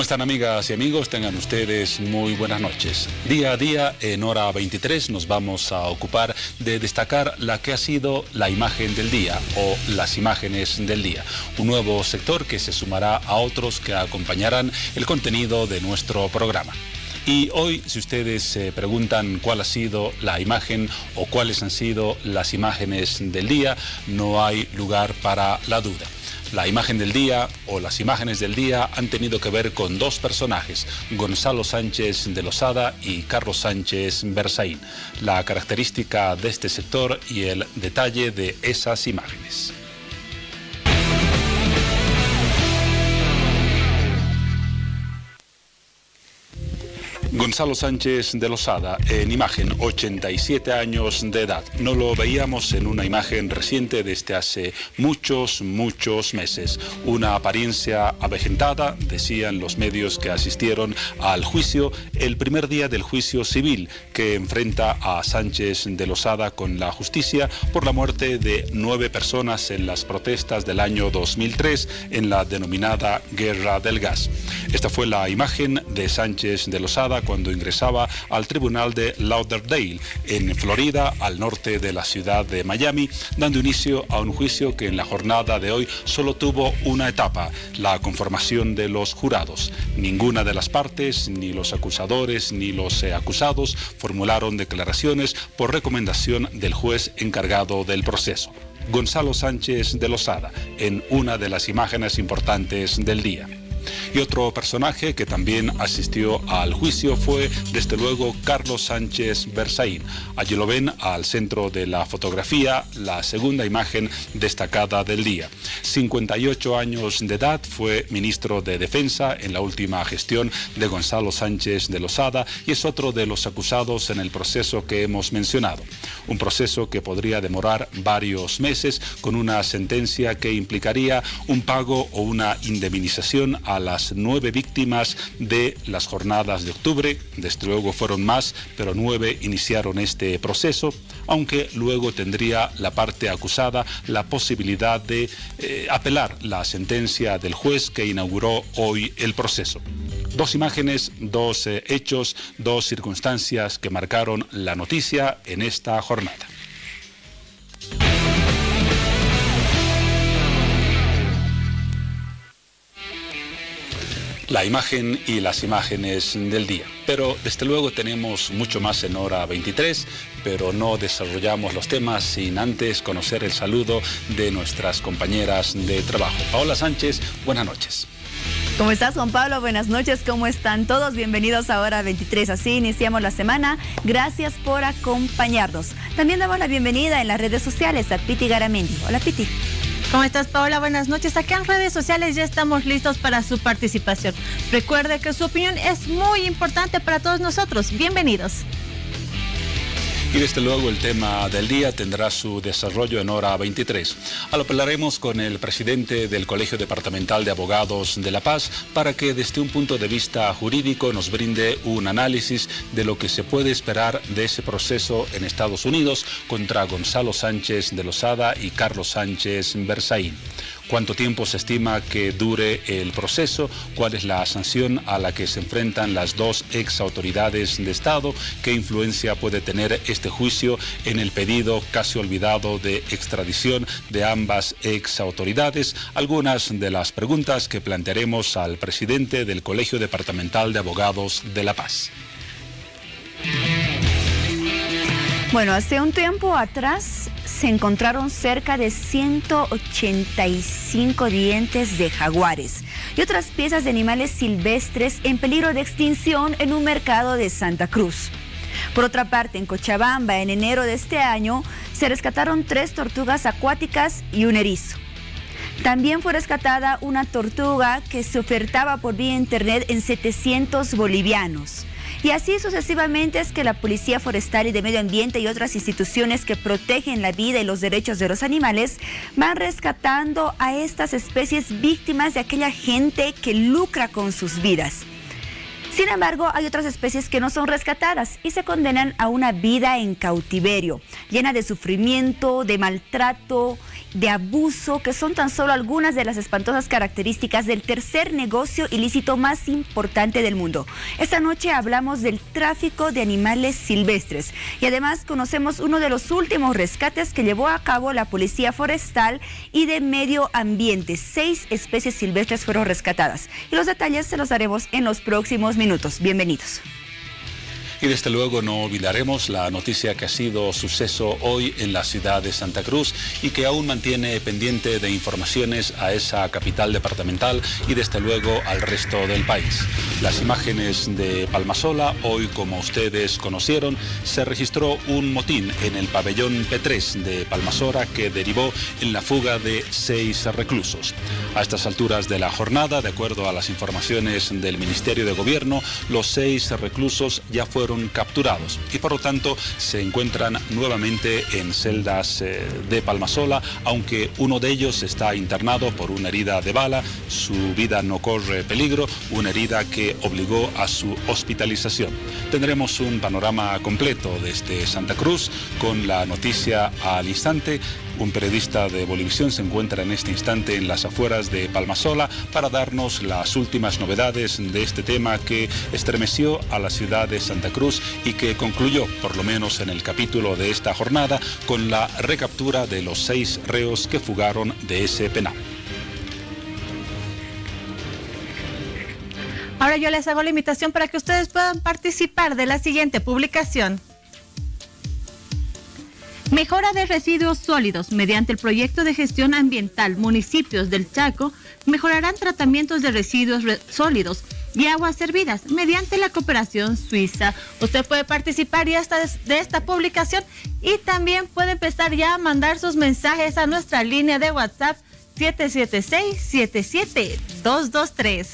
están, amigas y amigos? Tengan ustedes muy buenas noches. Día a día, en hora 23, nos vamos a ocupar de destacar la que ha sido la imagen del día o las imágenes del día. Un nuevo sector que se sumará a otros que acompañarán el contenido de nuestro programa. Y hoy, si ustedes se preguntan cuál ha sido la imagen o cuáles han sido las imágenes del día, no hay lugar para la duda. La imagen del día o las imágenes del día han tenido que ver con dos personajes, Gonzalo Sánchez de Losada y Carlos Sánchez Berzaín. La característica de este sector y el detalle de esas imágenes. Gonzalo Sánchez de Losada, en imagen, 87 años de edad. No lo veíamos en una imagen reciente desde hace muchos meses. Una apariencia avejentada, decían los medios que asistieron al juicio, el primer día del juicio civil que enfrenta a Sánchez de Losada con la justicia por la muerte de 9 personas en las protestas del año 2003 en la denominada Guerra del Gas. Esta fue la imagen de Sánchez de Losada cuando ingresaba al tribunal de Lauderdale, en Florida, al norte de la ciudad de Miami, dando inicio a un juicio que en la jornada de hoy solo tuvo una etapa, la conformación de los jurados. Ninguna de las partes, ni los acusadores, ni los acusados, formularon declaraciones por recomendación del juez encargado del proceso. Gonzalo Sánchez de Losada, en una de las imágenes importantes del día. Y otro personaje que también asistió al juicio fue, desde luego, Carlos Sánchez Berzaín. Allí lo ven al centro de la fotografía, la segunda imagen destacada del día. 58 años de edad, fue ministro de Defensa en la última gestión de Gonzalo Sánchez de Losada y es otro de los acusados en el proceso que hemos mencionado. Un proceso que podría demorar varios meses con una sentencia que implicaría un pago o una indemnización a las 9 víctimas de las jornadas de octubre. Desde luego fueron más, pero 9 iniciaron este proceso, aunque luego tendría la parte acusada la posibilidad de apelar la sentencia del juez que inauguró hoy el proceso. Dos imágenes, dos hechos, dos circunstancias que marcaron la noticia en esta jornada. La imagen y las imágenes del día. Pero desde luego tenemos mucho más en hora 23, pero no desarrollamos los temas sin antes conocer el saludo de nuestras compañeras de trabajo. Paola Sánchez, buenas noches. ¿Cómo estás, Juan Pablo? Buenas noches, ¿cómo están todos? Bienvenidos a Hora 23. Así iniciamos la semana. Gracias por acompañarnos. También damos la bienvenida en las redes sociales a Piti Garamendi. Hola, Piti. ¿Cómo estás, Paola? Buenas noches. Aquí en redes sociales ya estamos listos para su participación. Recuerde que su opinión es muy importante para todos nosotros. Bienvenidos. Y desde luego el tema del día tendrá su desarrollo en hora 23. Hablaremos con el presidente del Colegio Departamental de Abogados de La Paz para que desde un punto de vista jurídico nos brinde un análisis de lo que se puede esperar de ese proceso en Estados Unidos contra Gonzalo Sánchez de Losada y Carlos Sánchez Berzaín. ¿Cuánto tiempo se estima que dure el proceso? ¿Cuál es la sanción a la que se enfrentan las dos ex autoridades de Estado? ¿Qué influencia puede tener este juicio en el pedido casi olvidado de extradición de ambas ex autoridades? Algunas de las preguntas que plantearemos al presidente del Colegio Departamental de Abogados de La Paz. Bueno, hace un tiempo atrás se encontraron cerca de 185 dientes de jaguares y otras piezas de animales silvestres en peligro de extinción en un mercado de Santa Cruz. Por otra parte, en Cochabamba, en enero de este año, se rescataron 3 tortugas acuáticas y un erizo. También fue rescatada una tortuga que se ofertaba por vía internet en 700 bolivianos. Y así sucesivamente es que la Policía Forestal y de Medio Ambiente y otras instituciones que protegen la vida y los derechos de los animales van rescatando a estas especies víctimas de aquella gente que lucra con sus vidas. Sin embargo, hay otras especies que no son rescatadas y se condenan a una vida en cautiverio, llena de sufrimiento, de maltrato de abuso, que son tan solo algunas de las espantosas características del tercer negocio ilícito más importante del mundo. Esta noche hablamos del tráfico de animales silvestres y además conocemos uno de los últimos rescates que llevó a cabo la Policía Forestal y de Medio Ambiente. 6 especies silvestres fueron rescatadas y los detalles se los daremos en los próximos minutos. Bienvenidos. Y desde luego no olvidaremos la noticia que ha sido suceso hoy en la ciudad de Santa Cruz y que aún mantiene pendiente de informaciones a esa capital departamental y desde luego al resto del país. Las imágenes de Palmasola, hoy como ustedes conocieron, se registró un motín en el pabellón P3 de Palmasola que derivó en la fuga de 6 reclusos. A estas alturas de la jornada, de acuerdo a las informaciones del Ministerio de Gobierno, los 6 reclusos ya fueron capturados y por lo tanto se encuentran nuevamente en celdas de Palmasola, aunque uno de ellos está internado por una herida de bala. Su vida no corre peligro, una herida que obligó a su hospitalización. Tendremos un panorama completo desde Santa Cruz con la noticia al instante. Un periodista de Bolivisión se encuentra en este instante en las afueras de Palmasola para darnos las últimas novedades de este tema que estremeció a la ciudad de Santa Cruz y que concluyó, por lo menos en el capítulo de esta jornada, con la recaptura de los 6 reos que fugaron de ese penal. Ahora yo les hago la invitación para que ustedes puedan participar de la siguiente publicación. Mejora de residuos sólidos. Mediante el proyecto de gestión ambiental, municipios del Chaco mejorarán tratamientos de residuos sólidos y aguas servidas mediante la cooperación suiza. Usted puede participar ya de esta publicación y también puede empezar ya a mandar sus mensajes a nuestra línea de WhatsApp 776-77223.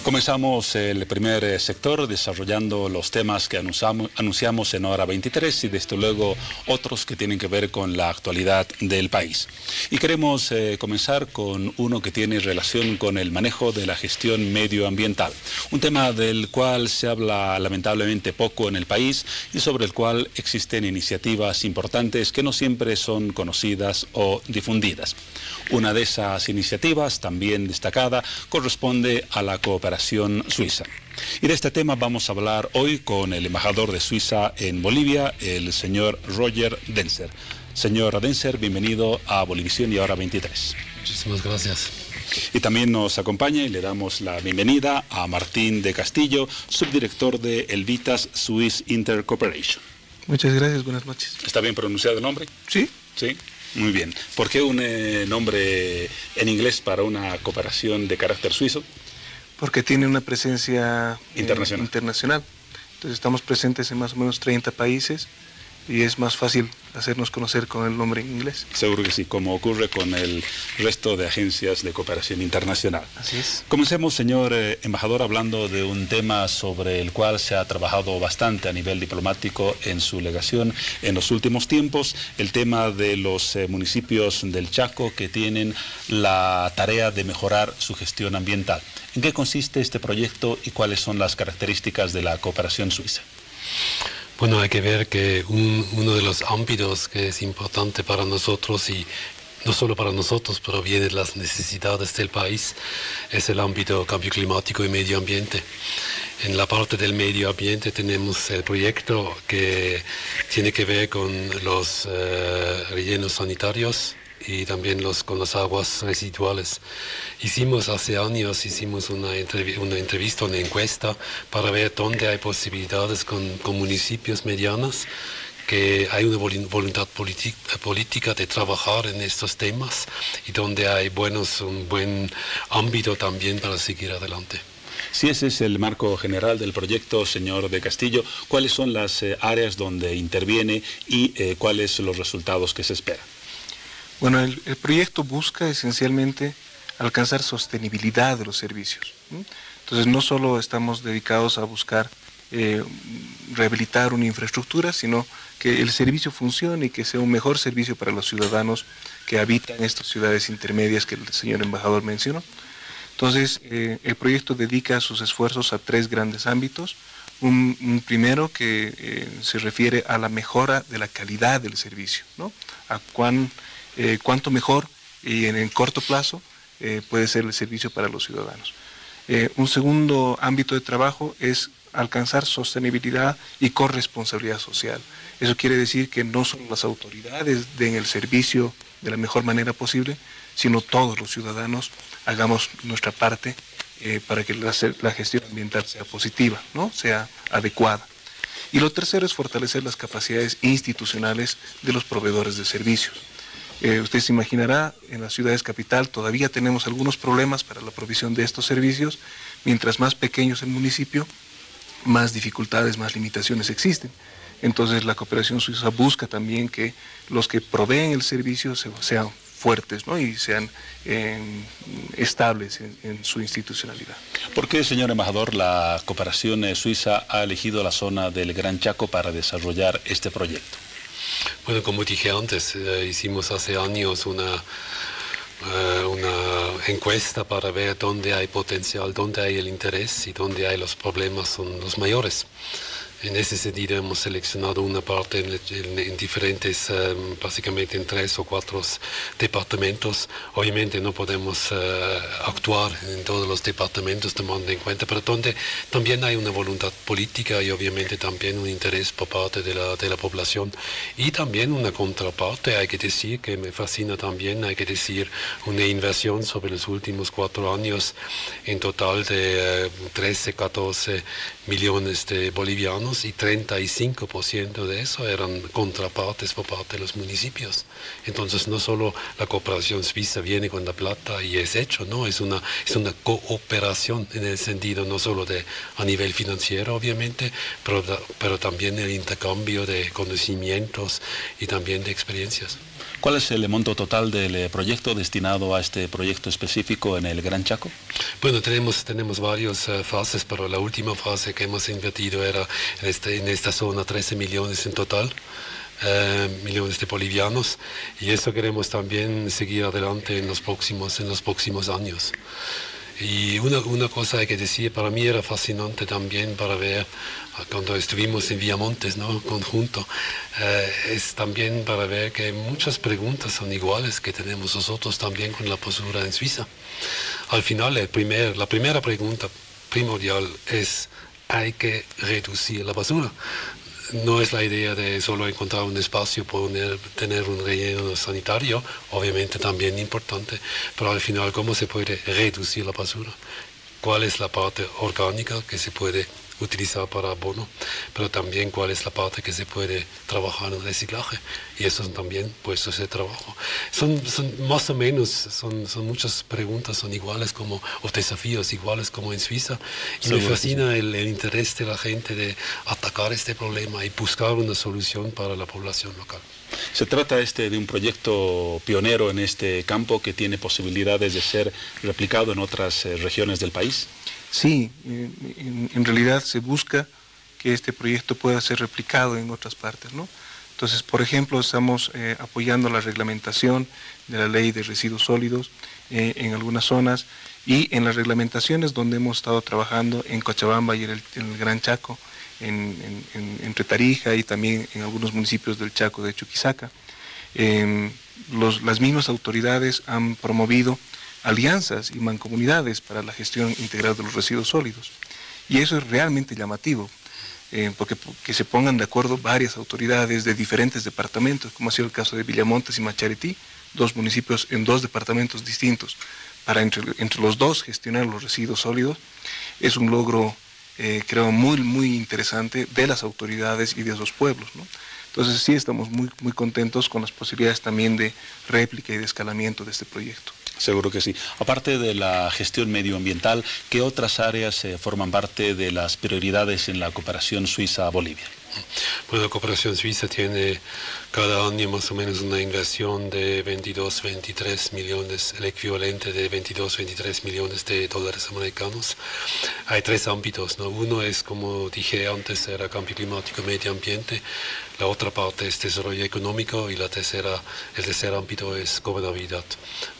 Comenzamos el primer sector desarrollando los temas que anunciamos en Hora 23 y desde luego otros que tienen que ver con la actualidad del país. Y queremos comenzar con uno que tiene relación con el manejo de la gestión medioambiental, un tema del cual se habla lamentablemente poco en el país y sobre el cual existen iniciativas importantes que no siempre son conocidas o difundidas. Una de esas iniciativas, también destacada, corresponde a la cooperación suiza. Y de este tema vamos a hablar hoy con el embajador de Suiza en Bolivia, el señor Roger Denzer. Señor Denzer, bienvenido a Bolivisión y Hora 23. Muchísimas gracias. Y también nos acompaña y le damos la bienvenida a Martín de Castillo, subdirector de Elvitas Swiss Intercooperation. Muchas gracias, buenas noches. ¿Está bien pronunciado el nombre? Sí. Sí. Muy bien. ¿Por qué un nombre en inglés para una cooperación de carácter suizo? Porque tiene una presencia internacional. Entonces estamos presentes en más o menos 30 países y es más fácil hacernos conocer con el nombre en inglés. Seguro que sí, como ocurre con el resto de agencias de cooperación internacional. Así es. Comencemos, señor embajador, hablando de un tema sobre el cual se ha trabajado bastante a nivel diplomático en su legación en los últimos tiempos, el tema de los municipios del Chaco que tienen la tarea de mejorar su gestión ambiental. ¿En qué consiste este proyecto y cuáles son las características de la cooperación suiza? Bueno, hay que ver que uno de los ámbitos que es importante para nosotros y no solo para nosotros, pero viene de las necesidades del país, es el ámbito cambio climático y medio ambiente. En la parte del medio ambiente tenemos el proyecto que tiene que ver con los rellenos sanitarios y también con las aguas residuales. Hace años hicimos una entrevista, una encuesta para ver dónde hay posibilidades con municipios medianos, que hay una voluntad política de trabajar en estos temas y donde hay un buen ámbito también para seguir adelante. Si ese es el marco general del proyecto, señor de Castillo, ¿cuáles son las áreas donde interviene y cuáles son los resultados que se esperan? Bueno, el proyecto busca esencialmente alcanzar sostenibilidad de los servicios. Entonces no solo estamos dedicados a buscar rehabilitar una infraestructura, sino que el servicio funcione y que sea un mejor servicio para los ciudadanos que habitan estas ciudades intermedias que el señor embajador mencionó. Entonces el proyecto dedica sus esfuerzos a 3 grandes ámbitos. Un primero que se refiere a la mejora de la calidad del servicio, ¿no? A cuánto mejor y en el corto plazo puede ser el servicio para los ciudadanos. Un segundo ámbito de trabajo es alcanzar sostenibilidad y corresponsabilidad social. Eso quiere decir que no solo las autoridades den el servicio de la mejor manera posible, sino todos los ciudadanos hagamos nuestra parte para que la gestión ambiental sea positiva, ¿no? Sea adecuada. Y lo tercero es fortalecer las capacidades institucionales de los proveedores de servicios. Usted se imaginará, en las ciudades capital todavía tenemos algunos problemas para la provisión de estos servicios. Mientras más pequeño es el municipio, más dificultades, más limitaciones existen. Entonces la cooperación suiza busca también que los que proveen el servicio sean fuertes, ¿no? Y sean estables en su institucionalidad. ¿Por qué, señor embajador, la cooperación suiza ha elegido la zona del Gran Chaco para desarrollar este proyecto? Bueno, como dije antes, hicimos hace años una encuesta para ver dónde hay potencial, dónde hay el interés y dónde hay los problemas son los mayores. En ese sentido hemos seleccionado una parte en diferentes, básicamente en 3 o 4 departamentos. Obviamente no podemos actuar en todos los departamentos tomando en cuenta, pero donde también hay una voluntad política y obviamente también un interés por parte de la población. Y también una contraparte, hay que decir, que me fascina también, hay que decir, una inversión sobre los últimos 4 años en total de 13, 14 millones de bolivianos, y 35% de eso eran contrapartes por parte de los municipios. Entonces no solo la cooperación suiza viene con la plata y es hecho, ¿no? Es una cooperación en el sentido no solo a nivel financiero, obviamente, pero también el intercambio de conocimientos y también de experiencias. ¿Cuál es el monto total del proyecto destinado a este proyecto específico en el Gran Chaco? Bueno, tenemos varias fases, pero la última fase que hemos invertido era en esta zona 13 millones en total. Millones de bolivianos, y eso queremos también seguir adelante en los próximos años. Y una cosa hay que decir, para mí era fascinante también para ver, cuando estuvimos en Villamontes, ¿no? Conjunto, es también para ver que muchas preguntas son iguales que tenemos nosotros también con la basura en Suiza. Al final, la primera pregunta primordial es, hay que reducir la basura. No es la idea de solo encontrar un espacio, tener un relleno sanitario, obviamente también importante, pero al final, ¿cómo se puede reducir la basura? ¿Cuál es la parte orgánica que se puede utilizar para abono? Pero también cuál es la parte que se puede trabajar en reciclaje, y eso son también puestos de trabajo. Son más o menos, son muchas preguntas, son iguales o desafíos iguales como en Suiza, y me fascina el interés de la gente de atacar este problema y buscar una solución para la población local. Se trata de un proyecto pionero en este campo que tiene posibilidades de ser replicado en otras regiones del país. Sí, en realidad se busca que este proyecto pueda ser replicado en otras partes, ¿no? Entonces, por ejemplo, estamos apoyando la reglamentación de la ley de residuos sólidos en algunas zonas, y en las reglamentaciones donde hemos estado trabajando en Cochabamba y en el Gran Chaco, entre Tarija y también en algunos municipios del Chaco de Chuquisaca. Las mismas autoridades han promovido alianzas y mancomunidades para la gestión integral de los residuos sólidos. Y eso es realmente llamativo, porque que se pongan de acuerdo varias autoridades de diferentes departamentos, como ha sido el caso de Villamontes y Macharetí, 2 municipios en 2 departamentos distintos, para entre los dos gestionar los residuos sólidos, es un logro, creo, muy interesante de las autoridades y de esos pueblos, ¿no? Entonces sí estamos muy contentos con las posibilidades también de réplica y de escalamiento de este proyecto. Seguro que sí. Aparte de la gestión medioambiental, ¿qué otras áreas forman parte de las prioridades en la cooperación Suiza-Bolivia? Bueno, la cooperación suiza tiene cada año más o menos una inversión de 23 millones, el equivalente de 23 millones de dólares americanos. Hay tres ámbitos, ¿no? Uno es, como dije antes, era cambio climático y medio ambiente. La otra parte es desarrollo económico y el tercer ámbito es gobernabilidad.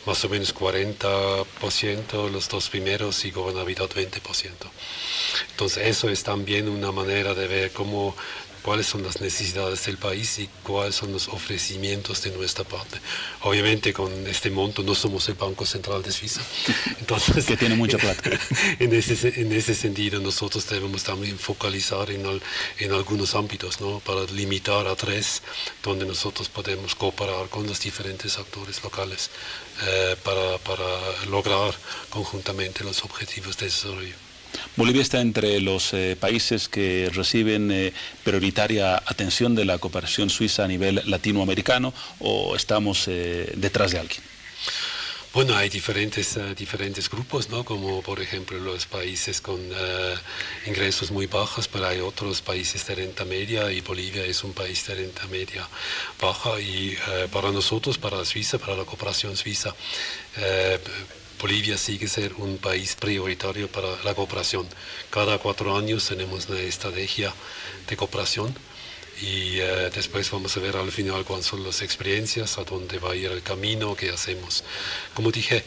Más o menos 40% los dos primeros y gobernabilidad 20%. Entonces eso es también una manera de ver cuáles son las necesidades del país y cuáles son los ofrecimientos de nuestra parte. Obviamente con este monto no somos el Banco Central de Suiza, entonces que tiene mucha plata. En ese sentido nosotros debemos también focalizar en algunos ámbitos, ¿no? Para limitar a tres, donde nosotros podemos cooperar con los diferentes actores locales para lograr conjuntamente los objetivos de desarrollo. Bolivia está entre los países que reciben prioritaria atención de la cooperación suiza a nivel latinoamericano, o estamos detrás de alguien. Bueno, hay diferentes grupos, ¿no? Como por ejemplo los países con ingresos muy bajos, pero hay otros países de renta media y Bolivia es un país de renta media baja y para nosotros, para Suiza, para la cooperación suiza, Bolivia sigue ser un país prioritario para la cooperación. Cada 4 años tenemos una estrategia de cooperación y después vamos a ver al final cuáles son las experiencias, a dónde va a ir el camino, qué hacemos. Como dije,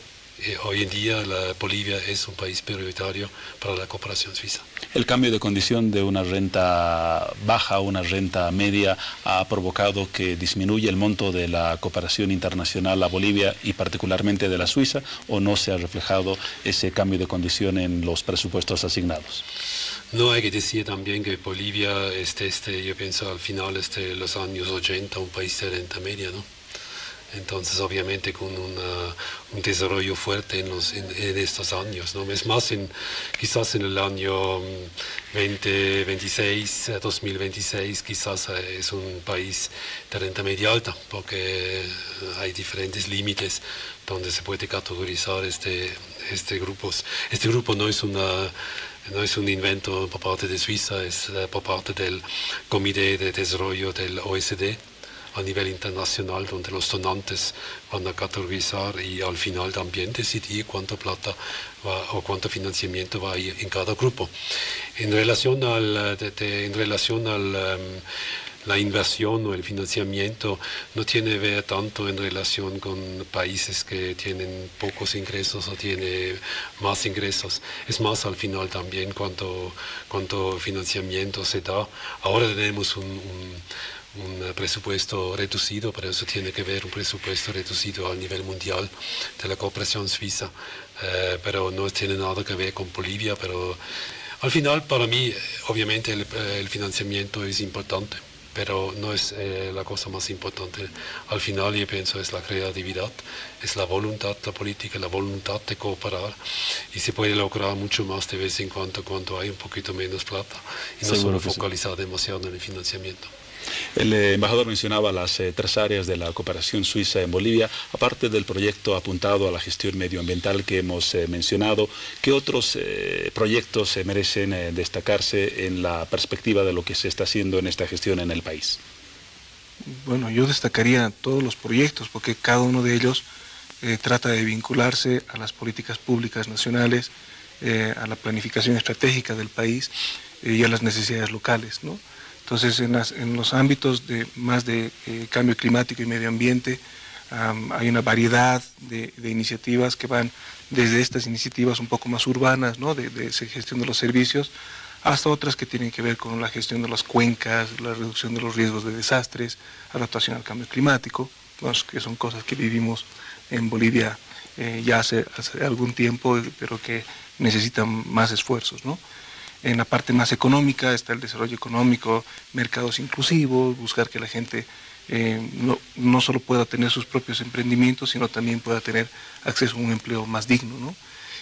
hoy en día Bolivia es un país prioritario para la cooperación suiza. El cambio de condición de una renta baja a una renta media ha provocado que disminuya el monto de la cooperación internacional a Bolivia y particularmente de la Suiza, ¿o no se ha reflejado ese cambio de condición en los presupuestos asignados? No, hay que decir también que Bolivia yo pienso al final de los años 80 un país de renta media, ¿no? Entonces, obviamente, con un desarrollo fuerte en estos años, ¿no? Es más, quizás en el año 2026, quizás es un país de renta media alta, porque hay diferentes límites donde se puede categorizar este grupos. Este grupo no es un invento por parte de Suiza, es por parte del Comité de Desarrollo del OECD a nivel internacional, donde los donantes van a categorizar y al final también decidir cuánta plata o cuánto financiamiento va a ir en cada grupo. En relación a la inversión o el financiamiento, no tiene que ver tanto en relación con países que tienen pocos ingresos o tienen más ingresos. Es más, al final también cuánto financiamiento se da. Ahora tenemos un presupuesto reducido, pero eso tiene que ver un presupuesto reducido a nivel mundial de la cooperación suiza, pero no tiene nada que ver con Bolivia. Pero al final, para mí, obviamente el financiamiento es importante, pero no es la cosa más importante. Al final, yo pienso, es la creatividad, es la voluntad, la política, la voluntad de cooperar, y se puede lograr mucho más de vez en cuando hay un poquito menos plata y no solo focalizar demasiado en el financiamiento. El embajador mencionaba las 3 áreas de la cooperación suiza en Bolivia. Aparte del proyecto apuntado a la gestión medioambiental que hemos mencionado, ¿qué otros proyectos merecen destacarse en la perspectiva de lo que se está haciendo en esta gestión en el país? Bueno, yo destacaría todos los proyectos, porque cada uno de ellos trata de vincularse a las políticas públicas nacionales, a la planificación estratégica del país y a las necesidades locales, ¿no? Entonces, en los ámbitos más de cambio climático y medio ambiente, hay una variedad de iniciativas que van desde estas iniciativas un poco más urbanas, ¿no? de gestión de los servicios, hasta otras que tienen que ver con la gestión de las cuencas, la reducción de los riesgos de desastres, adaptación al cambio climático, ¿no? Que son cosas que vivimos en Bolivia ya hace algún tiempo, pero que necesitan más esfuerzos, ¿no? En la parte más económica está el desarrollo económico, mercados inclusivos, buscar que la gente no solo pueda tener sus propios emprendimientos, sino también pueda tener acceso a un empleo más digno, ¿no?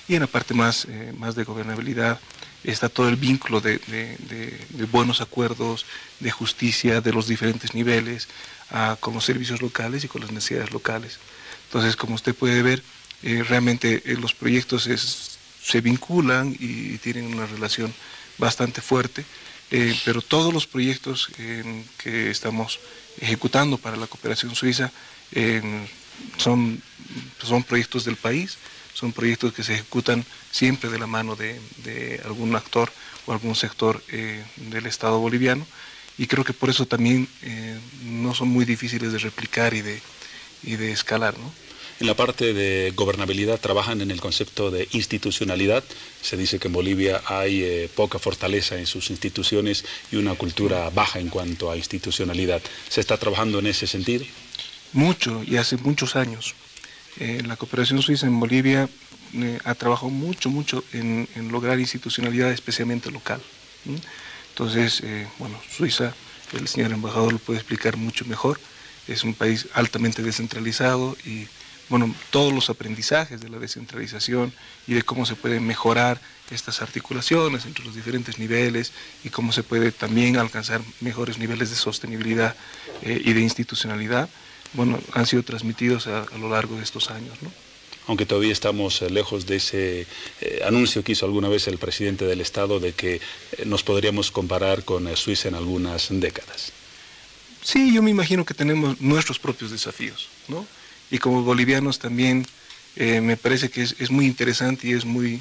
Y en la parte más de gobernabilidad está todo el vínculo de buenos acuerdos, de justicia de los diferentes niveles, con los servicios locales y con las necesidades locales. Entonces, como usted puede ver, realmente los proyectos se vinculan y tienen una relación bastante fuerte, pero todos los proyectos que estamos ejecutando para la cooperación suiza son proyectos del país, son proyectos que se ejecutan siempre de la mano de algún actor o algún sector del Estado boliviano, y creo que por eso también no son muy difíciles de replicar y de escalar, ¿no? En la parte de gobernabilidad trabajan en el concepto de institucionalidad. Se dice que en Bolivia hay poca fortaleza en sus instituciones y una cultura baja en cuanto a institucionalidad. ¿Se está trabajando en ese sentido? Mucho, y hace muchos años. La cooperación suiza en Bolivia ha trabajado mucho en lograr institucionalidad, especialmente local. Entonces, bueno, Suiza, el señor embajador lo puede explicar mucho mejor. Es un país altamente descentralizado y bueno, todos los aprendizajes de la descentralización y de cómo se pueden mejorar estas articulaciones entre los diferentes niveles y cómo se puede también alcanzar mejores niveles de sostenibilidad y de institucionalidad, bueno, han sido transmitidos a lo largo de estos años, ¿no? Aunque todavía estamos lejos de ese anuncio que hizo alguna vez el presidente del Estado de que nos podríamos comparar con Suiza en algunas décadas. Sí, yo me imagino que tenemos nuestros propios desafíos, ¿no? Y como bolivianos también me parece que es muy interesante y es muy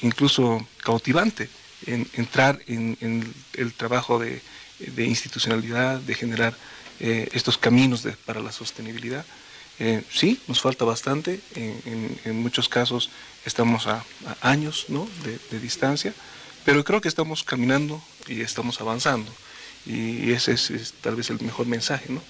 incluso cautivante entrar en el trabajo de institucionalidad, de generar estos caminos para la sostenibilidad. Sí, nos falta bastante, en muchos casos estamos a años, ¿no?, de distancia, pero creo que estamos caminando y estamos avanzando, y ese es tal vez el mejor mensaje, ¿no?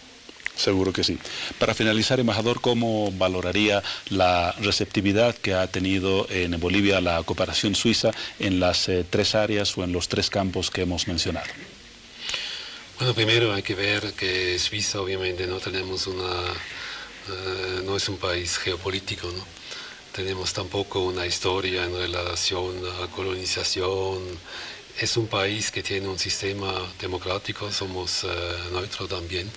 Seguro que sí. Para finalizar, embajador, ¿cómo valoraría la receptividad que ha tenido en Bolivia la cooperación suiza en las tres áreas o en los tres campos que hemos mencionado? Bueno, primero hay que ver que Suiza obviamente no es un país geopolítico, ¿no? Tenemos tampoco una historia en relación a colonización. Es un país que tiene un sistema democrático, somos neutros también.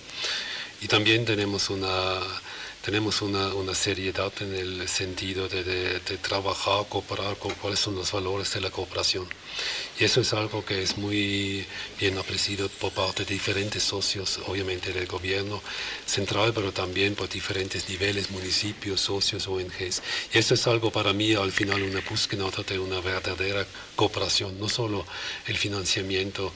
Y también tenemos una seriedad en el sentido de trabajar, cooperar con cuáles son los valores de la cooperación. Y eso es algo que es muy bien apreciado por parte de diferentes socios, obviamente del gobierno central, pero también por diferentes niveles, municipios, socios, ONGs. Y eso es algo para mí, al final, una búsqueda de una verdadera cooperación, no solo el financiamiento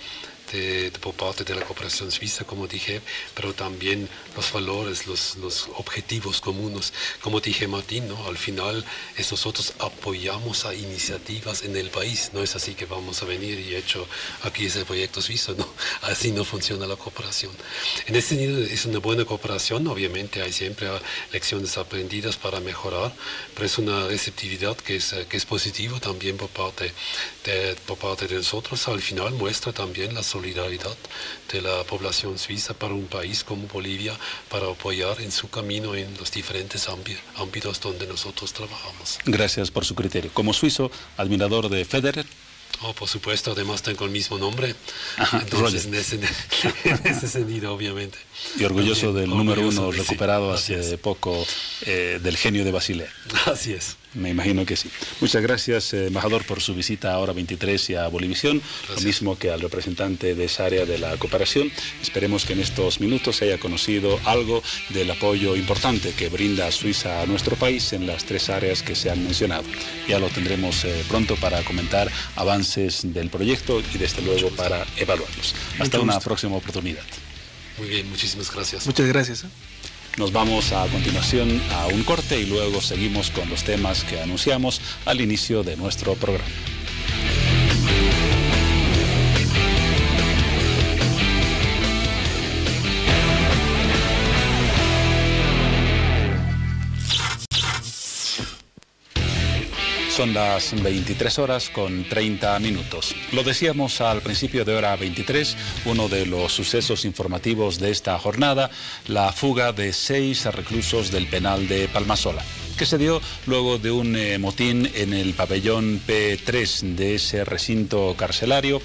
por parte de la cooperación suiza, como dije, pero también los valores, los objetivos comunes. Como dije Martín, ¿no? Al final nosotros apoyamos a iniciativas en el país, no es así que vamos a venir y hecho aquí es el proyecto suizo, ¿no? Así no funciona la cooperación. En ese sentido es una buena cooperación, obviamente hay siempre lecciones aprendidas para mejorar, pero es una receptividad que es positivo también por parte de nosotros. Al final muestra también la solidaridad de la población suiza para un país como Bolivia, para apoyar en su camino en los diferentes ámbitos donde nosotros trabajamos. Gracias por su criterio. Como suizo, admirador de Federer. Oh, por supuesto, además tengo el mismo nombre. Ajá, entonces, en ese sentido, obviamente. Y orgulloso también, del número uno sí, recuperado hace poco del genio de Basilea. Así es. Me imagino que sí. Muchas gracias, embajador, por su visita a Hora 23 y a Bolivisión, lo mismo que al representante de esa área de la cooperación. Esperemos que en estos minutos se haya conocido algo del apoyo importante que brinda Suiza a nuestro país en las tres áreas que se han mencionado. Ya lo tendremos pronto para comentar avances del proyecto y desde luego para evaluarlos. Hasta una próxima oportunidad. Muy bien, muchísimas gracias. Muchas gracias. Nos vamos a continuación a un corte y luego seguimos con los temas que anunciamos al inicio de nuestro programa. Son las 23 horas con 30 minutos. Lo decíamos al principio de Hora 23, uno de los sucesos informativos de esta jornada, la fuga de 6 reclusos del penal de Palmasola, que se dio luego de un motín en el pabellón P3 de ese recinto carcelario,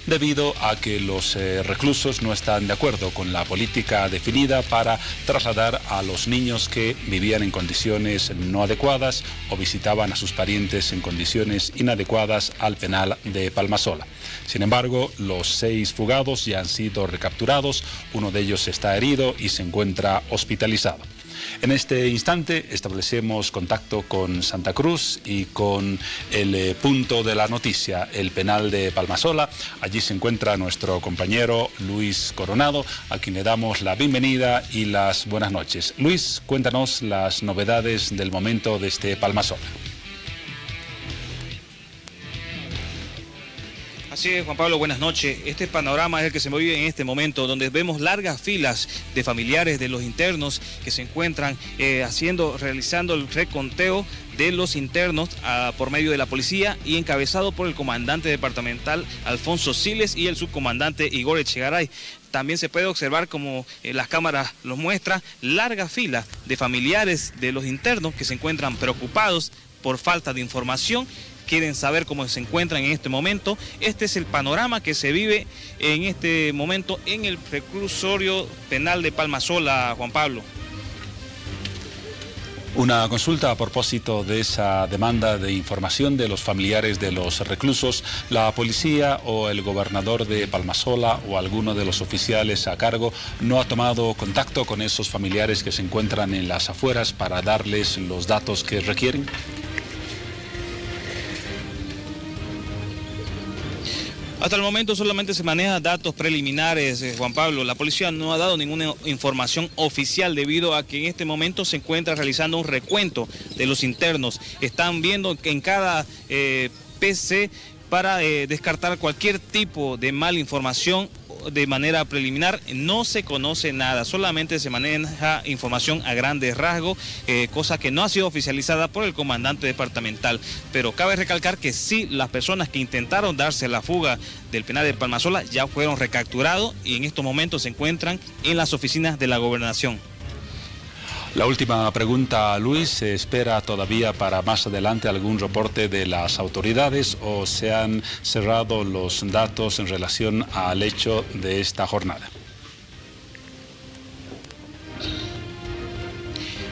debido a que los reclusos no están de acuerdo con la política definida para trasladar a los niños que vivían en condiciones no adecuadas o visitaban a sus parientes en condiciones inadecuadas al penal de Palmasola. Sin embargo, los 6 fugados ya han sido recapturados, uno de ellos está herido y se encuentra hospitalizado. En este instante establecemos contacto con Santa Cruz y con el punto de la noticia, el penal de Palmasola. Allí se encuentra nuestro compañero Luis Coronado, a quien le damos la bienvenida y las buenas noches. Luis, cuéntanos las novedades del momento de este Palmasola. Así es, Juan Pablo, buenas noches. Este panorama es el que se vive en este momento, donde vemos largas filas de familiares de los internos que se encuentran realizando el reconteo de los internos por medio de la policía y encabezado por el comandante departamental Alfonso Siles y el subcomandante Igor Echegaray. También se puede observar, como las cámaras los muestran, larga fila de familiares de los internos que se encuentran preocupados por falta de información. Quieren saber cómo se encuentran en este momento. Este es el panorama que se vive en este momento en el reclusorio penal de Palmasola, Juan Pablo. Una consulta a propósito de esa demanda de información de los familiares de los reclusos. ¿La policía o el gobernador de Palmasola o alguno de los oficiales a cargo no ha tomado contacto con esos familiares que se encuentran en las afueras para darles los datos que requieren? Hasta el momento solamente se manejan datos preliminares, Juan Pablo. La policía no ha dado ninguna información oficial debido a que en este momento se encuentra realizando un recuento de los internos. Están viendo que en cada PC para descartar cualquier tipo de mala información. De manera preliminar no se conoce nada, solamente se maneja información a grandes rasgos, cosa que no ha sido oficializada por el comandante departamental. Pero cabe recalcar que sí, las personas que intentaron darse la fuga del penal de Palmasola ya fueron recapturados y en estos momentos se encuentran en las oficinas de la gobernación. La última pregunta, Luis, ¿se espera todavía para más adelante algún reporte de las autoridades o se han cerrado los datos en relación al hecho de esta jornada?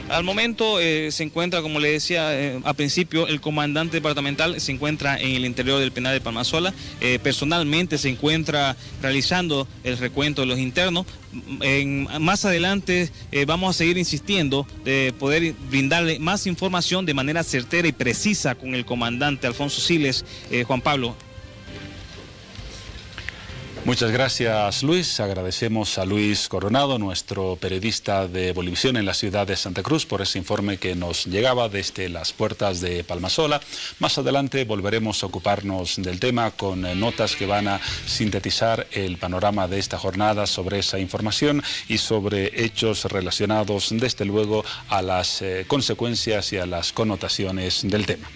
Al momento se encuentra, como le decía al principio, el comandante departamental se encuentra en el interior del penal de Palmasola. Personalmente se encuentra realizando el recuento de los internos. Más adelante vamos a seguir insistiendo de poder brindarle más información de manera certera y precisa con el comandante Alfonso Siles, Juan Pablo. Muchas gracias, Luis. Agradecemos a Luis Coronado, nuestro periodista de Bolivisión en la ciudad de Santa Cruz, por ese informe que nos llegaba desde las puertas de Palmasola. Más adelante volveremos a ocuparnos del tema con notas que van a sintetizar el panorama de esta jornada sobre esa información y sobre hechos relacionados, desde luego, a las consecuencias y a las connotaciones del tema.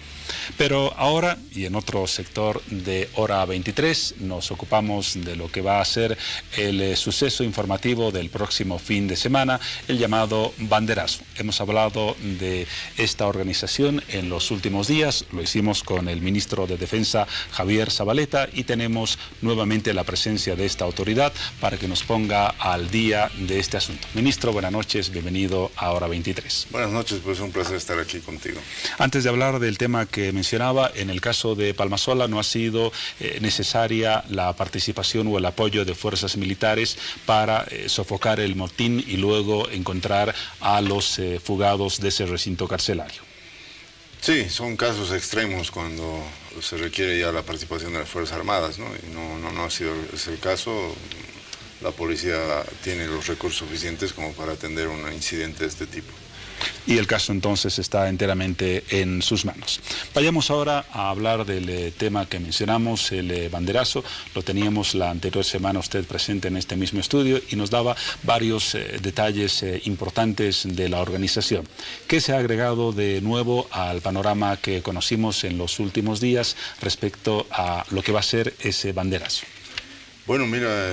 Pero ahora, y en otro sector de Hora 23, nos ocupamos de lo que va a ser el suceso informativo del próximo fin de semana, el llamado Banderazo. Hemos hablado de esta organización en los últimos días, lo hicimos con el ministro de Defensa, Javier Zabaleta, y tenemos nuevamente la presencia de esta autoridad para que nos ponga al día de este asunto. Ministro, buenas noches, bienvenido a Hora 23. Buenas noches, pues un placer estar aquí contigo. Antes de hablar del tema que mencionaba, en el caso de Palmasola no ha sido necesaria la participación o el apoyo de fuerzas militares para sofocar el motín y luego encontrar a los fugados de ese recinto carcelario. Sí, son casos extremos cuando se requiere ya la participación de las Fuerzas Armadas, ¿no? Y no ha sido ese el caso. La policía tiene los recursos suficientes como para atender un incidente de este tipo. Y el caso entonces está enteramente en sus manos. Vayamos ahora a hablar del tema que mencionamos, el banderazo. Lo teníamos la anterior semana usted presente en este mismo estudio y nos daba varios detalles importantes de la organización. ¿Qué se ha agregado de nuevo al panorama que conocimos en los últimos días respecto a lo que va a ser ese banderazo? Bueno, mira,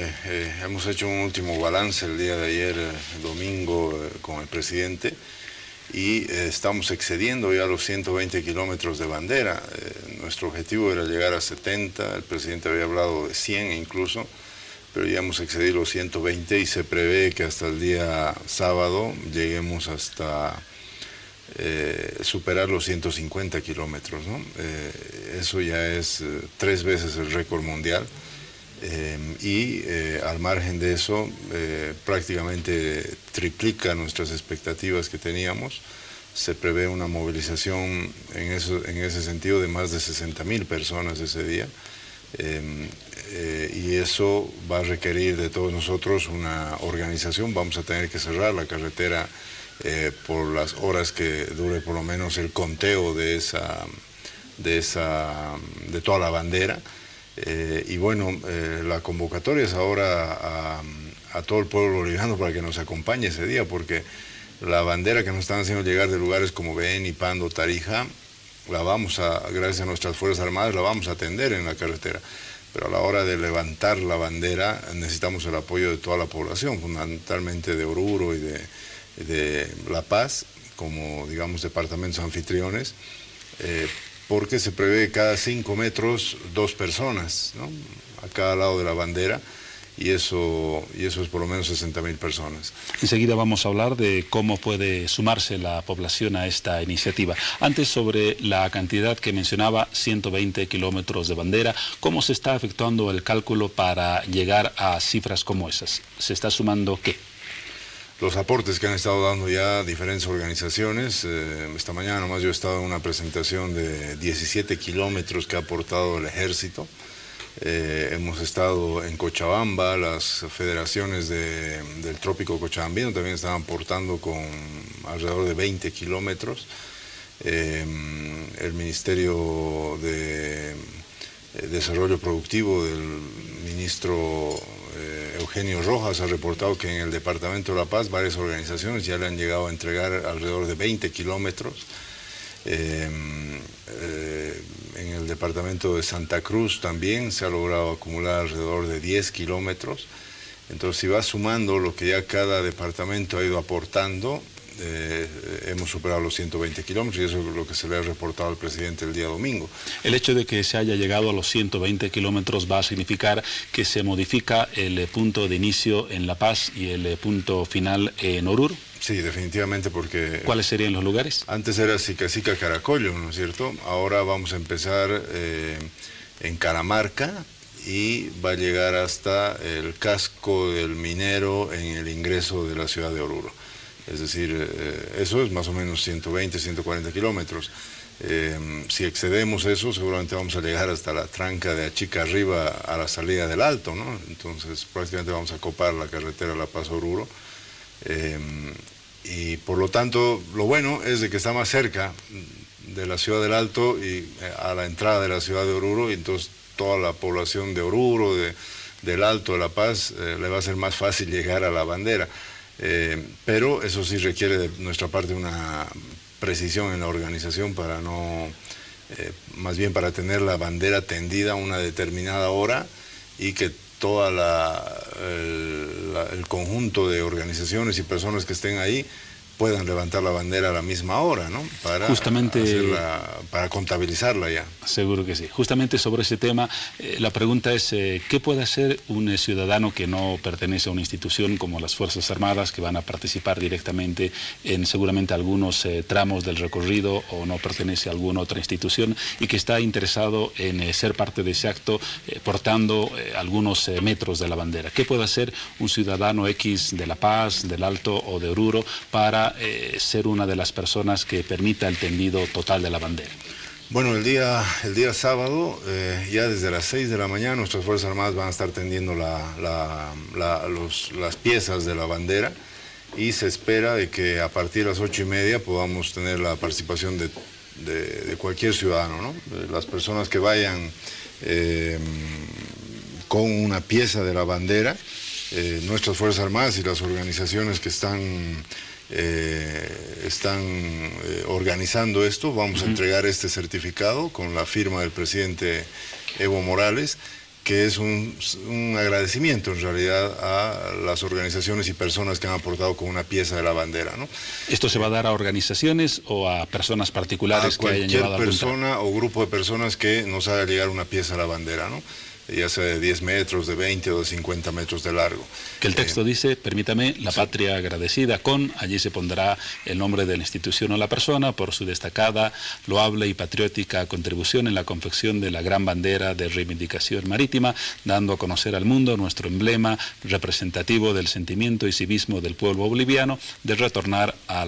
hemos hecho un último balance el día de ayer, domingo, con el presidente. y estamos excediendo ya los 120 kilómetros de bandera. Nuestro objetivo era llegar a 70, el presidente había hablado de 100 incluso, pero ya hemos excedido los 120 y se prevé que hasta el día sábado lleguemos hasta superar los 150 kilómetros, ¿no? Eso ya es 3 veces el récord mundial. Al margen de eso, prácticamente triplica nuestras expectativas que teníamos. Se prevé una movilización en ese sentido de más de 60.000 personas ese día. Y eso va a requerir de todos nosotros una organización. Vamos a tener que cerrar la carretera por las horas que dure por lo menos el conteo de toda la bandera. Y bueno, la convocatoria es ahora a todo el pueblo boliviano para que nos acompañe ese día, porque la bandera que nos están haciendo llegar de lugares como Beni, Pando, Tarija, gracias a nuestras Fuerzas Armadas, la vamos a atender en la carretera. Pero a la hora de levantar la bandera necesitamos el apoyo de toda la población, fundamentalmente de Oruro y de La Paz, como digamos departamentos anfitriones, porque se prevé cada 5 metros 2 personas, ¿no?, a cada lado de la bandera, y eso es por lo menos 60.000 personas. Enseguida vamos a hablar de cómo puede sumarse la población a esta iniciativa. Antes, sobre la cantidad que mencionaba, 120 kilómetros de bandera, ¿cómo se está efectuando el cálculo para llegar a cifras como esas? ¿Se está sumando qué? Los aportes que han estado dando ya diferentes organizaciones. Esta mañana nomás yo he estado en una presentación de 17 kilómetros que ha aportado el ejército. Hemos estado en Cochabamba, las federaciones del trópico cochabambino también están aportando con alrededor de 20 kilómetros. El Ministerio de Desarrollo Productivo del ministro Eugenio Rojas ha reportado que en el departamento de La Paz varias organizaciones ya le han llegado a entregar alrededor de 20 kilómetros. En el departamento de Santa Cruz también se ha logrado acumular alrededor de 10 kilómetros. Entonces, si va sumando lo que ya cada departamento ha ido aportando, hemos superado los 120 kilómetros, y eso es lo que se le ha reportado al presidente el día domingo. El hecho de que se haya llegado a los 120 kilómetros va a significar que se modifica el punto de inicio en La Paz y el punto final en Oruro. Sí, definitivamente, porque... ¿Cuáles serían los lugares? Antes era Sicacica, Caracollo, ¿no es cierto? Ahora vamos a empezar en Caramarca y va a llegar hasta el casco del Minero en el ingreso de la ciudad de Oruro. Es decir, eso es más o menos 120, 140 kilómetros. Si excedemos eso, seguramente vamos a llegar hasta la tranca de Achica arriba a la salida del Alto, ¿no? Entonces prácticamente vamos a copar la carretera La Paz-Oruro. Y por lo tanto, lo bueno es de que está más cerca de la ciudad del Alto y a la entrada de la ciudad de Oruro, y entonces toda la población de Oruro, del Alto, de La Paz, le va a ser más fácil llegar a la bandera. Pero eso sí requiere de nuestra parte una precisión en la organización para no, más bien para tener la bandera tendida a una determinada hora y que todo el conjunto de organizaciones y personas que estén ahí puedan levantar la bandera a la misma hora, ¿no? Para contabilizarla ya. Seguro que sí. Justamente sobre ese tema, la pregunta es, ¿qué puede hacer un ciudadano que no pertenece a una institución como las Fuerzas Armadas, que van a participar directamente en seguramente algunos tramos del recorrido, o no pertenece a alguna otra institución y que está interesado en ser parte de ese acto portando algunos metros de la bandera? ¿Qué puede hacer un ciudadano X de La Paz, del Alto o de Oruro para ser una de las personas que permita el tendido total de la bandera? Bueno, el día sábado, ya desde las 6 de la mañana, nuestras Fuerzas Armadas van a estar tendiendo las piezas de la bandera, y se espera de que a partir de las 8:30 podamos tener la participación de cualquier ciudadano, ¿no? Las personas que vayan con una pieza de la bandera, nuestras Fuerzas Armadas y las organizaciones que están organizando esto, vamos a entregar este certificado con la firma del presidente Evo Morales, que es un agradecimiento en realidad a las organizaciones y personas que han aportado con una pieza de la bandera, ¿no? ¿Esto se va a dar a organizaciones o a personas particulares que hayan llevado a cualquier persona o grupo de personas que nos haga llegar una pieza de la bandera, ¿no? Ya sea de 10 metros, de 20 o de 50 metros de largo. Que el texto dice, permítame, la patria agradecida con, allí se pondrá el nombre de la institución o la persona por su destacada, loable y patriótica contribución en la confección de la gran bandera de reivindicación marítima, dando a conocer al mundo nuestro emblema representativo del sentimiento y civismo del pueblo boliviano de retornar a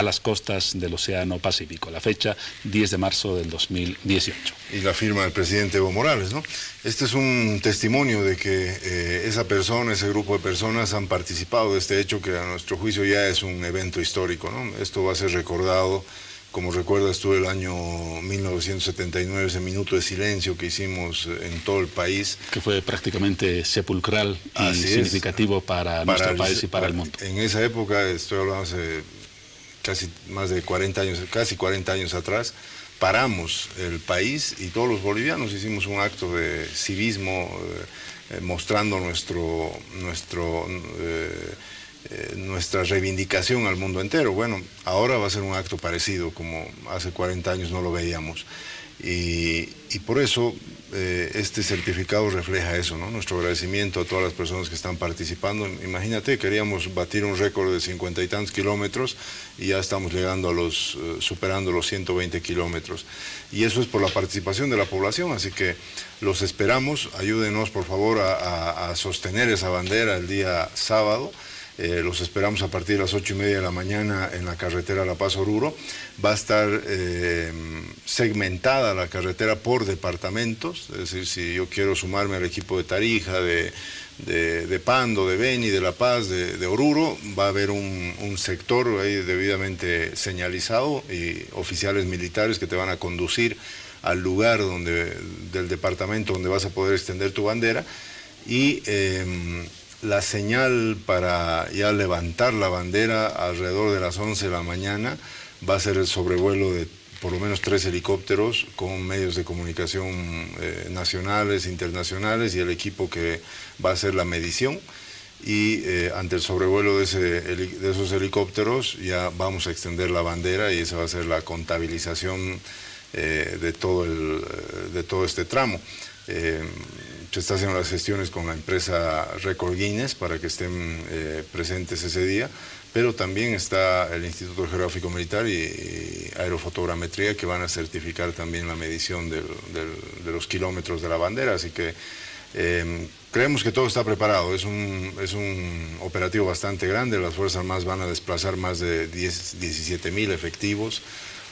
las costas del Océano Pacífico. La fecha, 10 de marzo del 2018. Y la firma del presidente Evo Morales, ¿no? Este es un testimonio de que esa persona, ese grupo de personas han participado de este hecho que a nuestro juicio ya es un evento histórico, ¿no? Esto va a ser recordado, como recuerdas tú, el año 1979, ese minuto de silencio que hicimos en todo el país. Que fue prácticamente sepulcral y significativo para nuestro país y para el mundo. En esa época, estoy hablando hace casi más de 40 años, casi 40 años atrás, paramos el país y todos los bolivianos hicimos un acto de civismo mostrando nuestra reivindicación al mundo entero. Bueno, ahora va a ser un acto parecido, como hace 40 años no lo veíamos. Y por eso este certificado refleja eso, ¿no? Nuestro agradecimiento a todas las personas que están participando. Imagínate, queríamos batir un récord de 50 y tantos kilómetros y ya estamos llegando a superando los 120 kilómetros. Y eso es por la participación de la población, así que los esperamos. Ayúdenos, por favor, a sostener esa bandera el día sábado. Los esperamos a partir de las 8:30 de la mañana en la carretera La Paz-Oruro. Va a estar segmentada la carretera por departamentos, es decir, si yo quiero sumarme al equipo de Tarija, de Pando, de Beni, de La Paz, de Oruro, va a haber un sector ahí debidamente señalizado y oficiales militares que te van a conducir al lugar del departamento donde vas a poder extender tu bandera y la señal para ya levantar la bandera alrededor de las 11 de la mañana va a ser el sobrevuelo de por lo menos 3 helicópteros con medios de comunicación nacionales, internacionales y el equipo que va a hacer la medición. Y ante el sobrevuelo de esos helicópteros ya vamos a extender la bandera y esa va a ser la contabilización de todo este tramo. Se está haciendo las gestiones con la empresa Record Guinness para que estén presentes ese día, pero también está el Instituto Geográfico Militar y Aerofotogrametría que van a certificar también la medición de los kilómetros de la bandera, así que creemos que todo está preparado. Es un operativo bastante grande, las Fuerzas Armadas van a desplazar más de 17.000 efectivos.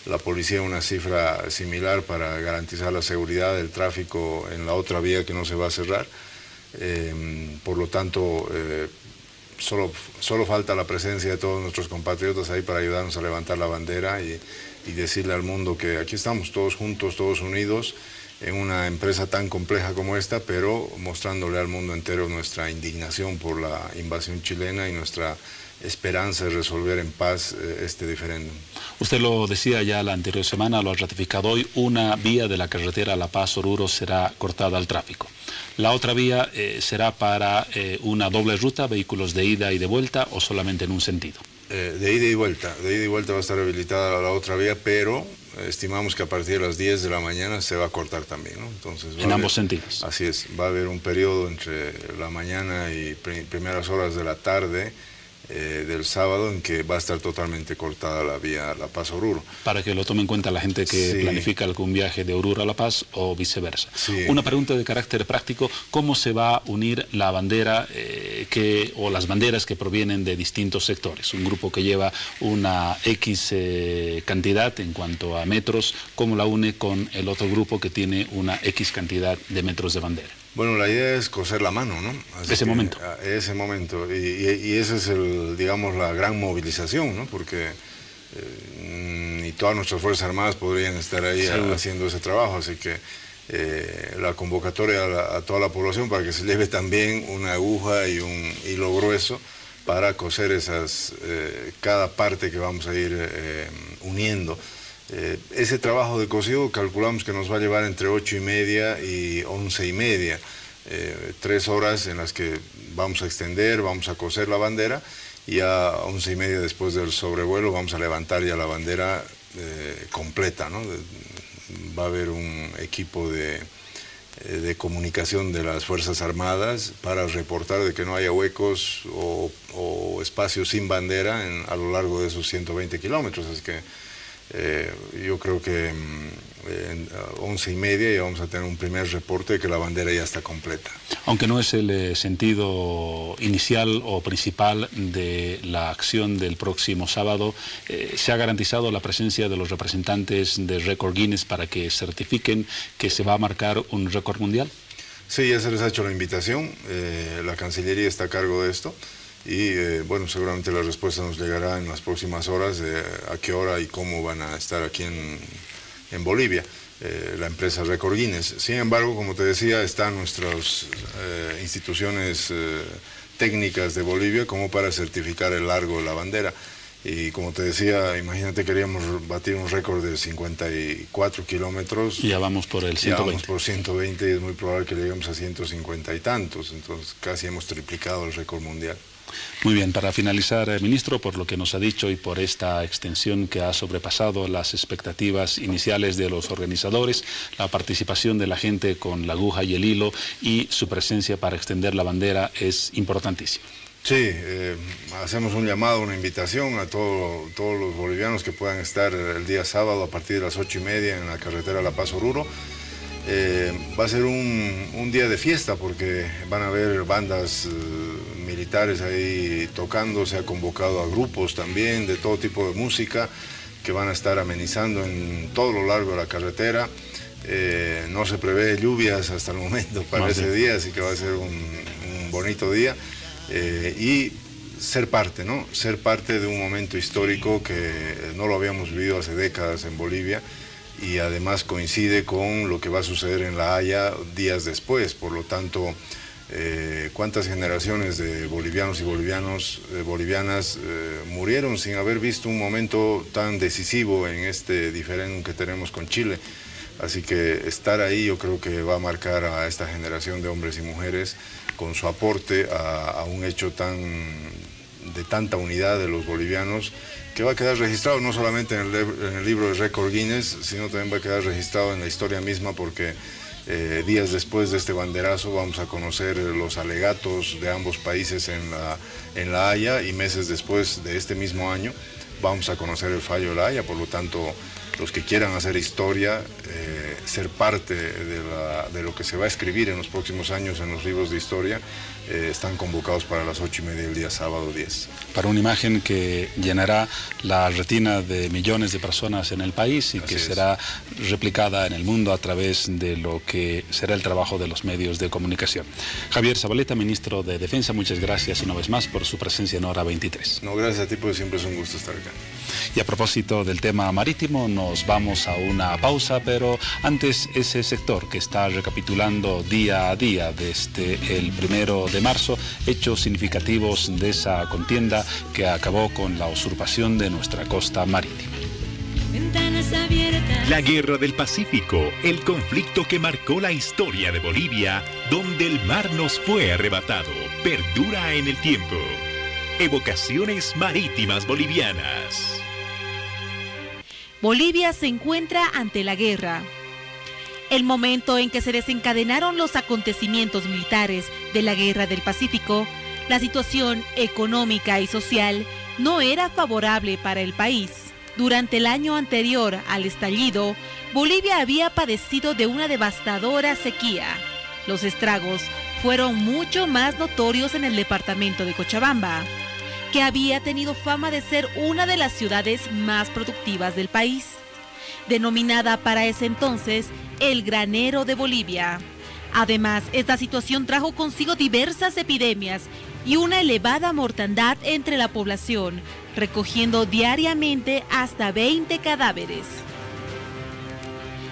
La policía una cifra similar para garantizar la seguridad del tráfico en la otra vía que no se va a cerrar. Por lo tanto, solo falta la presencia de todos nuestros compatriotas ahí para ayudarnos a levantar la bandera y decirle al mundo que aquí estamos todos juntos, todos unidos, en una empresa tan compleja como esta, pero mostrándole al mundo entero nuestra indignación por la invasión chilena y nuestra esperanza de resolver en paz este diferéndum. Usted lo decía ya la anterior semana, lo ha ratificado hoy, una vía de la carretera La Paz-Oruro será cortada al tráfico. La otra vía será para una doble ruta, vehículos de ida y de vuelta o solamente en un sentido. De ida y vuelta va a estar habilitada la otra vía, pero estimamos que a partir de las 10 de la mañana se va a cortar también, ¿no? Entonces, en ambos sentidos. Así es, va a haber un periodo entre la mañana y primeras horas de la tarde del sábado en que va a estar totalmente cortada la vía La Paz-Oruro. Para que lo tome en cuenta la gente que planifica algún viaje de Oruro a La Paz o viceversa. Sí. Una pregunta de carácter práctico, ¿cómo se va a unir la bandera o las banderas que provienen de distintos sectores? Un grupo que lleva una X cantidad en cuanto a metros, ¿cómo la une con el otro grupo que tiene una X cantidad de metros de bandera? Bueno, la idea es coser la mano, ¿no? Ese momento. Ese momento. Y esa es, digamos, la gran movilización, ¿no? Porque ni todas nuestras Fuerzas Armadas podrían estar ahí haciendo ese trabajo. Así que la convocatoria a toda la población para que se lleve también una aguja y un hilo grueso para coser cada parte que vamos a ir uniendo. Ese trabajo de cosido calculamos que nos va a llevar entre 8:30 y 11:30. 3 horas en las que vamos a extender, vamos a coser la bandera, y a 11:30 después del sobrevuelo vamos a levantar ya la bandera completa, ¿no? Va a haber un equipo de comunicación de las Fuerzas Armadas para reportar de que no haya huecos o espacios sin bandera a lo largo de esos 120 kilómetros. Así que yo creo que a 11:30 ya vamos a tener un primer reporte de que la bandera ya está completa. Aunque no es el sentido inicial o principal de la acción del próximo sábado, ¿se ha garantizado la presencia de los representantes de Récord Guinness para que certifiquen que se va a marcar un récord mundial? Sí, ya se les ha hecho la invitación, la Cancillería está a cargo de esto. Y bueno, seguramente la respuesta nos llegará en las próximas horas de a qué hora y cómo van a estar aquí en Bolivia, la empresa Récord Guinness. Sin embargo, como te decía, están nuestras instituciones técnicas de Bolivia como para certificar el largo de la bandera. Y como te decía, imagínate, queríamos batir un récord de 54 kilómetros. Y ya vamos por el 120. Ya vamos por 120 y es muy probable que lleguemos a 150 y tantos. Entonces casi hemos triplicado el récord mundial. Muy bien, para finalizar, ministro, por lo que nos ha dicho y por esta extensión que ha sobrepasado las expectativas iniciales de los organizadores, la participación de la gente con la aguja y el hilo y su presencia para extender la bandera es importantísima. Sí, hacemos un llamado, una invitación a todos los bolivianos que puedan estar el día sábado a partir de las 8:30 en la carretera La Paz Oruro. Va a ser un día de fiesta porque van a haber bandas militares ahí tocando, se ha convocado a grupos también de todo tipo de música que van a estar amenizando en todo lo largo de la carretera. No se prevé lluvias hasta el momento para ese día, así que va a ser un bonito día. Y ser parte, ¿no? Ser parte de un momento histórico que no lo habíamos vivido hace décadas en Bolivia. Y además coincide con lo que va a suceder en La Haya días después. Por lo tanto, cuántas generaciones de bolivianos y bolivianas murieron sin haber visto un momento tan decisivo en este diferéndum que tenemos con Chile. Así que estar ahí yo creo que va a marcar a esta generación de hombres y mujeres con su aporte a un hecho de tanta unidad de los bolivianos, que va a quedar registrado no solamente en el libro de Récord Guinness, sino también va a quedar registrado en la historia misma, porque días después de este banderazo vamos a conocer los alegatos de ambos países en La Haya, y meses después de este mismo año vamos a conocer el fallo de La Haya. Por lo tanto, los que quieran hacer historia, ser parte de lo que se va a escribir en los próximos años en los libros de historia, están convocados para las 8:30 del día sábado 10. Para una imagen que llenará la retina de millones de personas en el país y que será replicada en el mundo a través de lo que será el trabajo de los medios de comunicación. Javier Zabaleta, ministro de Defensa, muchas gracias una vez más por su presencia en Hora 23. No, gracias a ti, porque siempre es un gusto estar acá. Y a propósito del tema marítimo, nos vamos a una pausa, pero antes ese sector que está recapitulando día a día desde el 1 de marzo, hechos significativos de esa contienda que acabó con la usurpación de nuestra costa marítima. La Guerra del Pacífico, el conflicto que marcó la historia de Bolivia, donde el mar nos fue arrebatado, perdura en el tiempo. Evocaciones marítimas bolivianas. Bolivia se encuentra ante la guerra. El momento en que se desencadenaron los acontecimientos militares de la Guerra del Pacífico, la situación económica y social no era favorable para el país. Durante el año anterior al estallido, Bolivia había padecido de una devastadora sequía. Los estragos fueron mucho más notorios en el departamento de Cochabamba, que había tenido fama de ser una de las ciudades más productivas del país, denominada para ese entonces el granero de Bolivia. Además, esta situación trajo consigo diversas epidemias y una elevada mortandad entre la población, recogiendo diariamente hasta 20 cadáveres.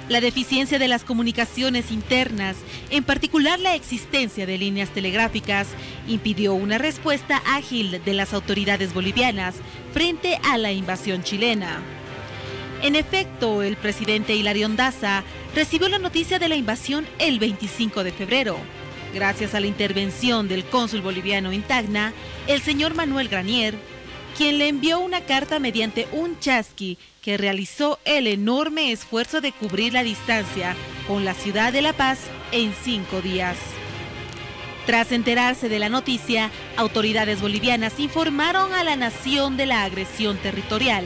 La deficiencia de las comunicaciones internas, en particular la existencia de líneas telegráficas, impidió una respuesta ágil de las autoridades bolivianas frente a la invasión chilena. En efecto, el presidente Hilarión Daza recibió la noticia de la invasión el 25 de febrero, gracias a la intervención del cónsul boliviano en Tacna, el señor Manuel Granier, quien le envió una carta mediante un chasqui que realizó el enorme esfuerzo de cubrir la distancia con la ciudad de La Paz en 5 días. Tras enterarse de la noticia, autoridades bolivianas informaron a la nación de la agresión territorial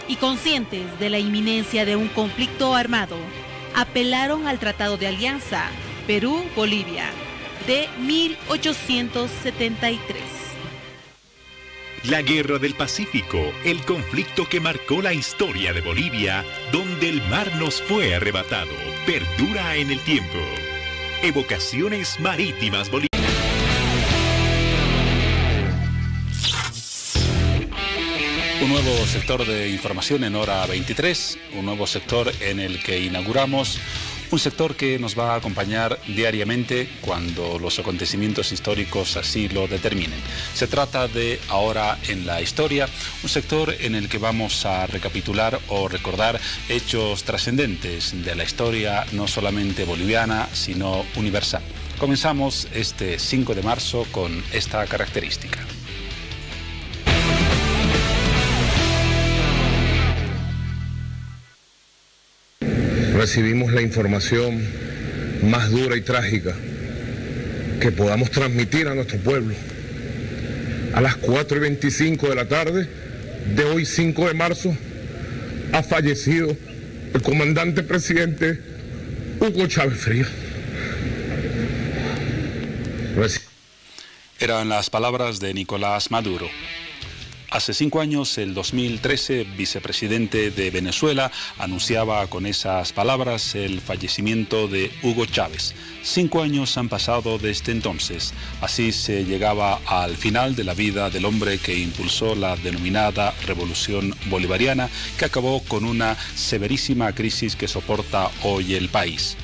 y, conscientes de la inminencia de un conflicto armado, apelaron al Tratado de Alianza Perú-Bolivia de 1873. La Guerra del Pacífico, el conflicto que marcó la historia de Bolivia, donde el mar nos fue arrebatado, perdura en el tiempo. Evocaciones Marítimas Bolivianas. Un nuevo sector de información en hora 23, un nuevo sector en el que inauguramos un sector que nos va a acompañar diariamente cuando los acontecimientos históricos así lo determinen. Se trata de Ahora en la Historia, un sector en el que vamos a recapitular o recordar hechos trascendentes de la historia no solamente boliviana, sino universal. Comenzamos este 5 de marzo con esta característica. Recibimos la información más dura y trágica que podamos transmitir a nuestro pueblo. A las 4:25 de la tarde de hoy 5 de marzo ha fallecido el comandante presidente Hugo Chávez Frías. Eran las palabras de Nicolás Maduro. Hace 5 años, el 2013, vicepresidente de Venezuela anunciaba con esas palabras el fallecimiento de Hugo Chávez. 5 años han pasado desde entonces. Así se llegaba al final de la vida del hombre que impulsó la denominada Revolución Bolivariana, que acabó con una severísima crisis que soporta hoy el país.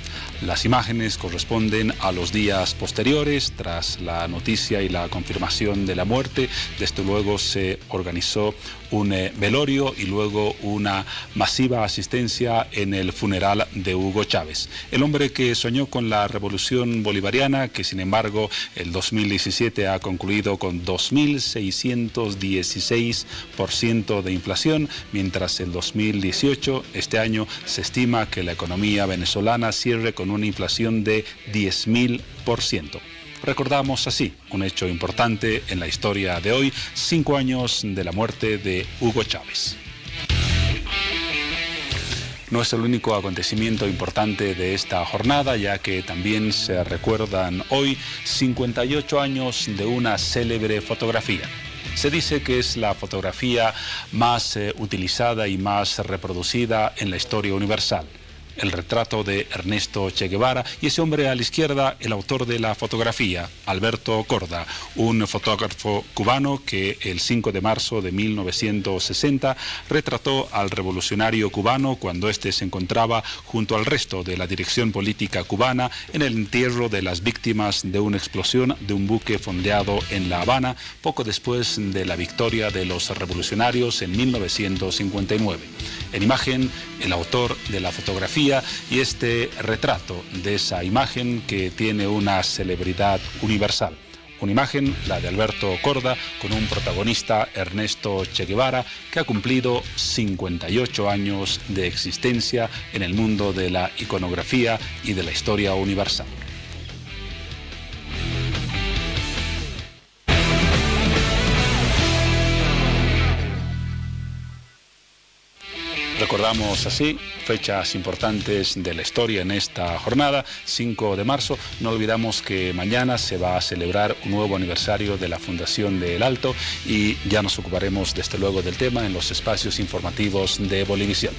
Las imágenes corresponden a los días posteriores. Tras la noticia y la confirmación de la muerte, desde luego se organizó un velorio y luego una masiva asistencia en el funeral de Hugo Chávez. El hombre que soñó con la revolución bolivariana, que sin embargo el 2017 ha concluido con 2.616% de inflación, mientras el 2018, este año, se estima que la economía venezolana cierre con una inflación de 10.000%. Recordamos así un hecho importante en la historia de hoy, 5 años de la muerte de Hugo Chávez. No es el único acontecimiento importante de esta jornada, ya que también se recuerdan hoy 58 años de una célebre fotografía. Se dice que es la fotografía más utilizada y más reproducida en la historia universal. El retrato de Ernesto Che Guevara, y ese hombre a la izquierda, el autor de la fotografía, Alberto Korda, un fotógrafo cubano que el 5 de marzo de 1960 retrató al revolucionario cubano cuando éste se encontraba junto al resto de la dirección política cubana en el entierro de las víctimas de una explosión de un buque fondeado en La Habana poco después de la victoria de los revolucionarios en 1959. En imagen, el autor de la fotografía y este retrato de esa imagen que tiene una celebridad universal. Una imagen, la de Alberto Korda, con un protagonista, Ernesto Che Guevara, que ha cumplido 58 años de existencia en el mundo de la iconografía y de la historia universal. Recordamos así fechas importantes de la historia en esta jornada, 5 de marzo. No olvidamos que mañana se va a celebrar un nuevo aniversario de la Fundación de El Alto y ya nos ocuparemos desde luego del tema en los espacios informativos de Bolivisión.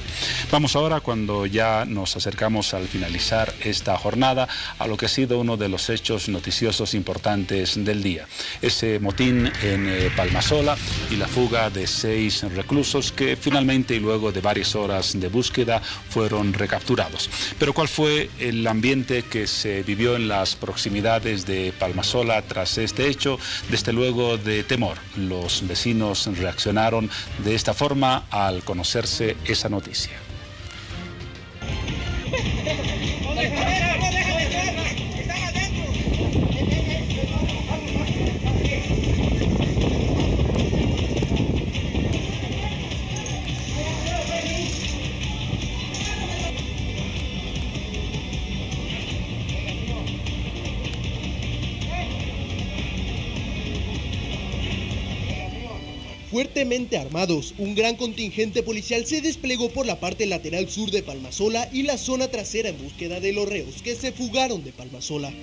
Vamos ahora, cuando ya nos acercamos al finalizar esta jornada, a lo que ha sido uno de los hechos noticiosos importantes del día. Ese motín en Palmasola y la fuga de 6 reclusos que finalmente y luego de varias horas de búsqueda fueron recapturados. Pero ¿cuál fue el ambiente que se vivió en las proximidades de Palmasola tras este hecho? Desde luego de temor. Los vecinos reaccionaron de esta forma al conocerse esa noticia. fuertemente armados. Un gran contingente policial se desplegó por la parte lateral sur de Palmasola y la zona trasera en búsqueda de los reos que se fugaron de Palmasola.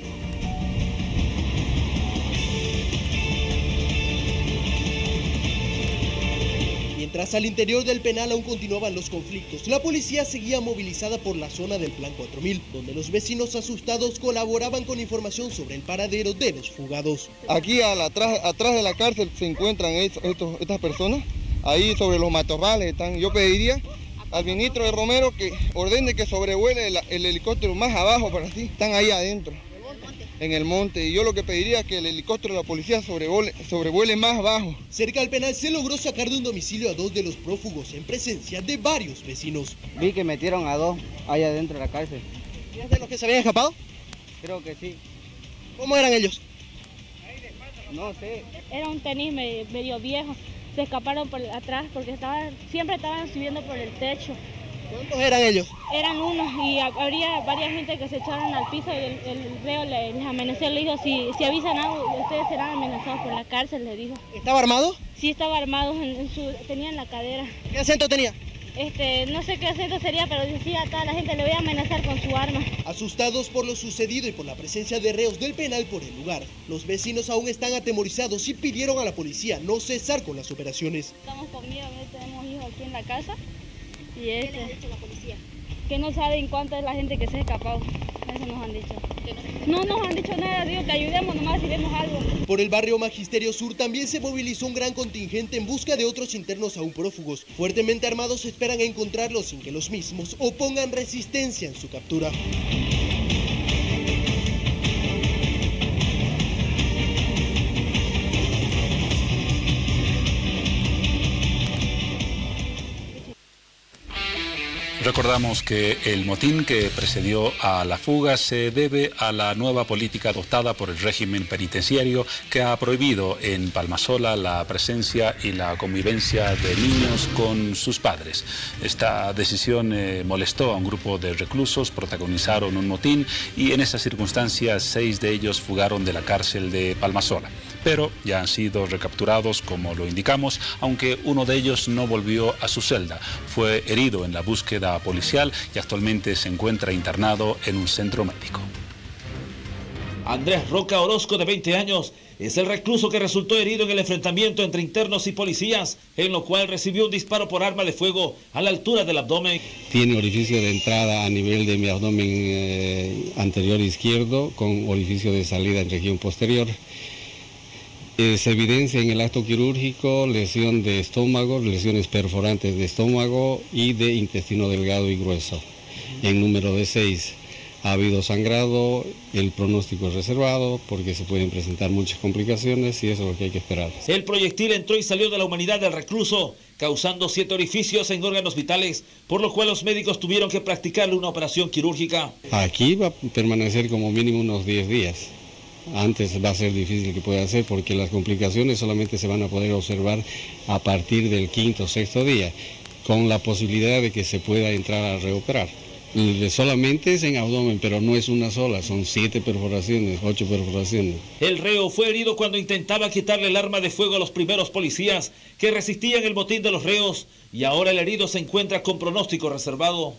Mientras al interior del penal aún continuaban los conflictos, la policía seguía movilizada por la zona del Plan 4000, donde los vecinos asustados colaboraban con información sobre el paradero de los fugados. Aquí atrás de la cárcel se encuentran estas personas, ahí sobre los matorrales están. Yo pediría al ministro de Romero que ordene que sobrevuele el helicóptero más abajo para así, están ahí adentro, en el monte, y yo lo que pediría es que el helicóptero de la policía sobrevuele más bajo. Cerca al penal se logró sacar de un domicilio a 2 de los prófugos en presencia de varios vecinos. Vi que metieron a 2 allá adentro de la cárcel. ¿Es de los que se habían escapado? Creo que sí. ¿Cómo eran ellos? No sé. Era un tenis medio viejo, se escaparon por atrás porque siempre estaban subiendo por el techo. ¿Cuántos eran ellos? Eran unos y habría varias gente que se echaron al piso y el reo les amenazó, le dijo, si avisan algo, ustedes serán amenazados por la cárcel, le dijo. ¿Estaba armado? Sí, estaba armado, tenía en la cadera. ¿Qué acento tenía? No sé qué acento sería, pero decía a toda la gente, le voy a amenazar con su arma. Asustados por lo sucedido y por la presencia de reos del penal por el lugar, los vecinos aún están atemorizados y pidieron a la policía no cesar con las operaciones. Estamos con miedo, tenemos hijos aquí en la casa. Y ¿Qué les ha dicho la policía? Que no saben cuánta es la gente que se ha escapado. Eso nos han dicho. No nos han dicho nada, digo que ayudemos nomás si vemos algo. Por el barrio Magisterio Sur también se movilizó un gran contingente en busca de otros internos aún prófugos. Fuertemente armados esperan encontrarlos sin que los mismos opongan resistencia en su captura. Recordamos que el motín que precedió a la fuga se debe a la nueva política adoptada por el régimen penitenciario que ha prohibido en Palmasola la presencia y la convivencia de niños con sus padres. Esta decisión molestó a un grupo de reclusos, protagonizaron un motín y en esas circunstancias 6 de ellos fugaron de la cárcel de Palmasola. Pero ya han sido recapturados, como lo indicamos, aunque uno de ellos no volvió a su celda. Fue herido en la búsqueda policial y actualmente se encuentra internado en un centro médico. Andrés Roca Orozco, de 20 años, es el recluso que resultó herido en el enfrentamiento entre internos y policías, en lo cual recibió un disparo por arma de fuego a la altura del abdomen. Tiene orificio de entrada a nivel de mi abdomen anterior izquierdo, con orificio de salida en región posterior. Se evidencia en el acto quirúrgico lesión de estómago, lesiones perforantes de estómago y de intestino delgado y grueso. En número de 6 ha habido sangrado, el pronóstico es reservado porque se pueden presentar muchas complicaciones y eso es lo que hay que esperar. El proyectil entró y salió de la humanidad del recluso, causando 7 orificios en órganos vitales, por lo cual los médicos tuvieron que practicarle una operación quirúrgica. Aquí va a permanecer como mínimo unos 10 días. Antes va a ser difícil que pueda hacer porque las complicaciones solamente se van a poder observar a partir del 5º o 6º día, con la posibilidad de que se pueda entrar a reoperar. Solamente es en abdomen, pero no es una sola, son 7 perforaciones, 8 perforaciones. El reo fue herido cuando intentaba quitarle el arma de fuego a los primeros policías que resistían el motín de los reos, y ahora el herido se encuentra con pronóstico reservado.